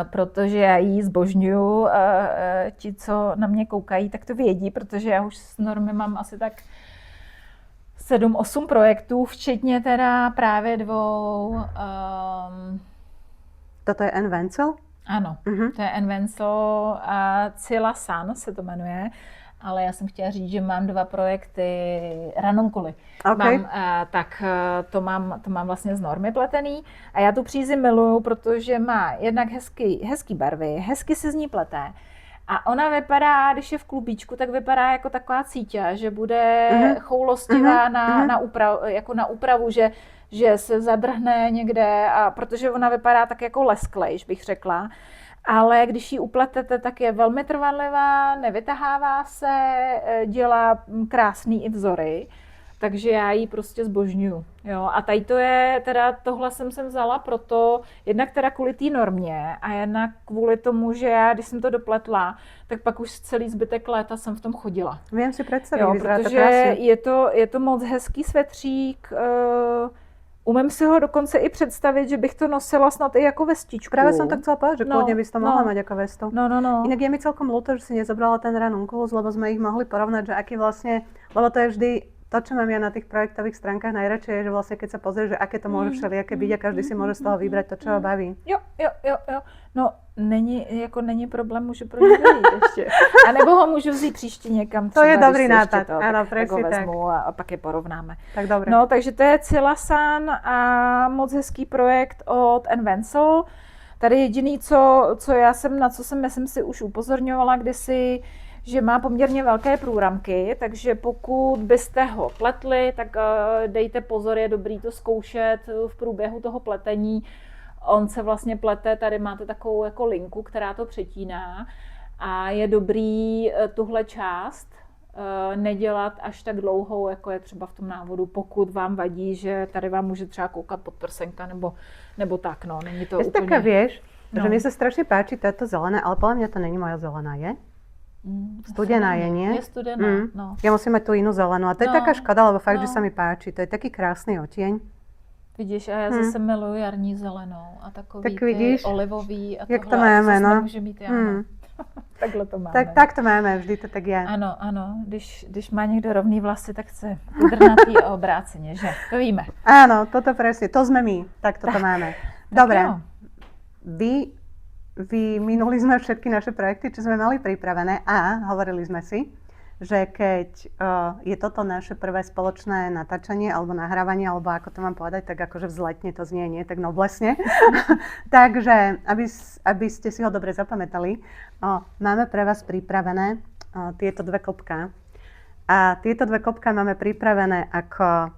Protože já ji zbožňuju. Ti, co na mě koukají, tak to vědí, protože já už s Normy mám asi tak 7-8 projektů, včetně teda právě 2. Toto je Anne Wenzel? Ano, to je Anne Wenzel a Cilla Sun se to jmenuje, ale já jsem chtěla říct, že mám 2 projekty ranunculy. Okay. To mám vlastně z Normy pletený a já tu přízi miluju, protože má jednak hezký barvy, hezky se z ní plete. A ona vypadá, když je v klubíčku, tak vypadá jako taková cíťa, že bude choulostivá na úpravu, že se zadrhne někde, a protože ona vypadá tak jako lesklejš, bych řekla. Ale když ji upletete, tak je velmi trvanlivá, nevytahává se, dělá krásný i vzory. Takže já ji prostě zbožňuju. Jo? A tady to je, teda tohle jsem vzala proto, jednak teda kvůli té Normě a jednak kvůli tomu, že já, když jsem to dopletla, tak pak už celý zbytek léta jsem v tom chodila. Vím si představit, protože je to moc hezký svetřík, umím si ho dokonce i představit, že bych to nosila snad i jako vestičku. Práve som to chcela povedať, že kľudne by si to mohla mať ako vestu. No. Inak je mi celkom ľúto, že si nezobrala ten ranunculus, lebo sme ich mohli porovnať, že aký vlastne, lebo to je vždy to, čo mám ja na tých projektových stránkach najradšej, je, že vlastne keď sa pozrieš, že aké to môže všelijaké byť a každý si môže z toho vybrať to, čo ho baví. Jo. No, není problém, můžu pro něj vzít ještě. A nebo ho můžu vzít příště někam. To je dobrý nápad, ano, presne tak. Vezmu a pak je porovnáme. Tak dobré. No, takže to je Cilla Sun a moc hezký projekt od Anne Wenzel. Tady jediný, na co jsem si už upozorňovala kdysi, že má poměrně velké průramky, takže pokud byste ho pletli, tak dejte pozor, je dobrý to zkoušet v průběhu toho pletení. On se vlastně plete, tady máte takovou jako linku, která to přetíná a je dobrý tuhle část nedělat až tak dlouhou, jako je třeba v tom návodu, pokud vám vadí, že tady vám může třeba koukat podprsenka nebo tak, no, není to úplně... Taká, vieš, Takže mne sa strašne páči táto zelená, ale podľa mňa to není moja zelená, je? Studená je, nie? Je studená, no. Ja musím mať tú inú zelenú a to je taká škoda, lebo fakt, že sa mi páči. To je taký krásny odtieň. Vidíš, a já zase miluji jarní zelenou a takový tak vidíš, ty olivový a jak tohle, to máme, a to no. nemůže mít Jana. Takhle to máme. Tak to máme, vždy to tak je. Ano, když má někdo rovný vlasy, tak chce udrnatý a obráceně, že? To víme. Áno, toto presne, to sme my, tak toto máme. Dobre, vyminuli sme všetky naše projekty, čo sme mali pripravené a hovorili sme si, že keď je toto naše prvé spoločné natáčanie alebo nahrávanie, alebo ako to mám povedať, tak akože vzletne to znie, nie tak noblesne. Takže, aby ste si ho dobre zapamätali, máme pre vás pripravené tieto dve klopká. A tieto dve klopká máme pripravené ako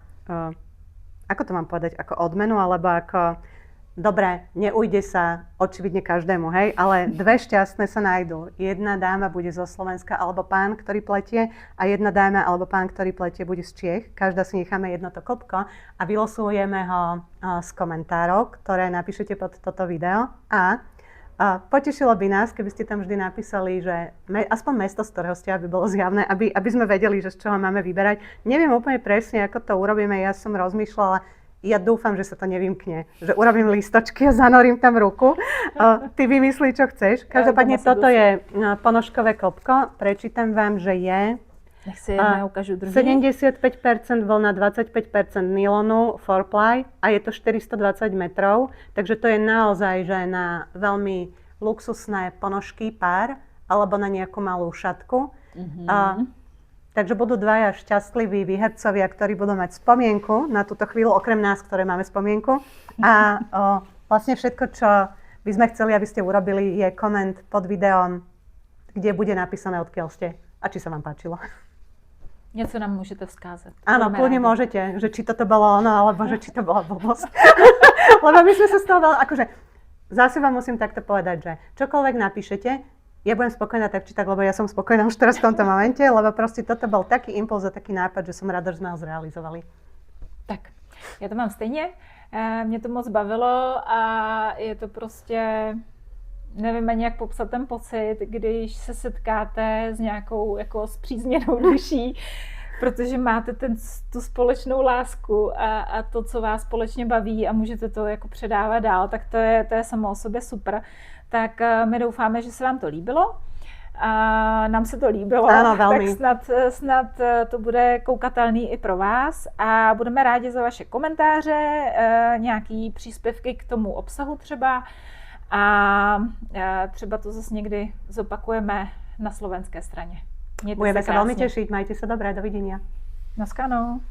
to mám povedať, ako odmenu, alebo ako dobre, neujde sa očividne každému, hej, ale dve šťastné sa nájdú. Jedna dáma bude zo Slovenska alebo pán, ktorý pletie a jedna dáma alebo pán, ktorý pletie, bude z Čiech. Každá si necháme jedno to klopko a vylosujeme ho z komentárov, ktoré napíšete pod toto video a potešilo by nás, keby ste tam vždy napísali, že aspoň mesto, z ktorého ste, aby bolo zjavné, aby sme vedeli, že z čoho máme vyberať. Neviem úplne presne, ako to urobíme, ja som rozmýšľala. Ja dúfam, že sa to nevymkne, že urobím listočky a zanorím tam ruku. Ty vymyslí, čo chceš. Každopádne toto je ponožkové klopko. Prečítam vám, že je 75% vlna, 25% nylonu, 4ply a je to 420 metrov. Takže to je naozaj, že na veľmi luxusné ponožky pár alebo na nejakú malú šatku. Takže budú dvaja šťastliví výhercovia, ktorí budú mať spomienku na túto chvíľu, okrem nás, ktoré máme spomienku. A vlastne všetko, čo by sme chceli, aby ste urobili, je koment pod videom, kde bude napísané, odkiaľ ste a či sa vám páčilo. Něco nám můžete vzkázat. Áno, kľudne môžete, že či toto bolo ono, alebo že či to bola blbosť. Lebo my sme sa z toho akože zase vám musím takto povedať, že čokoľvek napíšete, ja budem spokojná tak či tak, lebo ja som spokojná už teraz v tomto momente, lebo proste toto bol taký impuls a taký nápad, že som rada, že sme ho zrealizovali. Tak, já to mám stejně. Mě to moc bavilo a je to prostě, nevím ani jak popsat ten pocit, když se setkáte s nějakou jako spřízněnou duší, protože máte tu společnou lásku a to, co vás společně baví a můžete to jako předávat dál, tak to je samo o sobě super. Tak my doufáme, že se vám to líbilo. A nám se to líbilo, ano, velmi. Tak snad to bude koukatelný i pro vás a budeme rádi za vaše komentáře, nějaký příspěvky k tomu obsahu třeba a třeba to zase někdy zopakujeme na slovenské straně. Budeme sa veľmi tešiť, majte sa dobré, dovidenia. Naschledanou.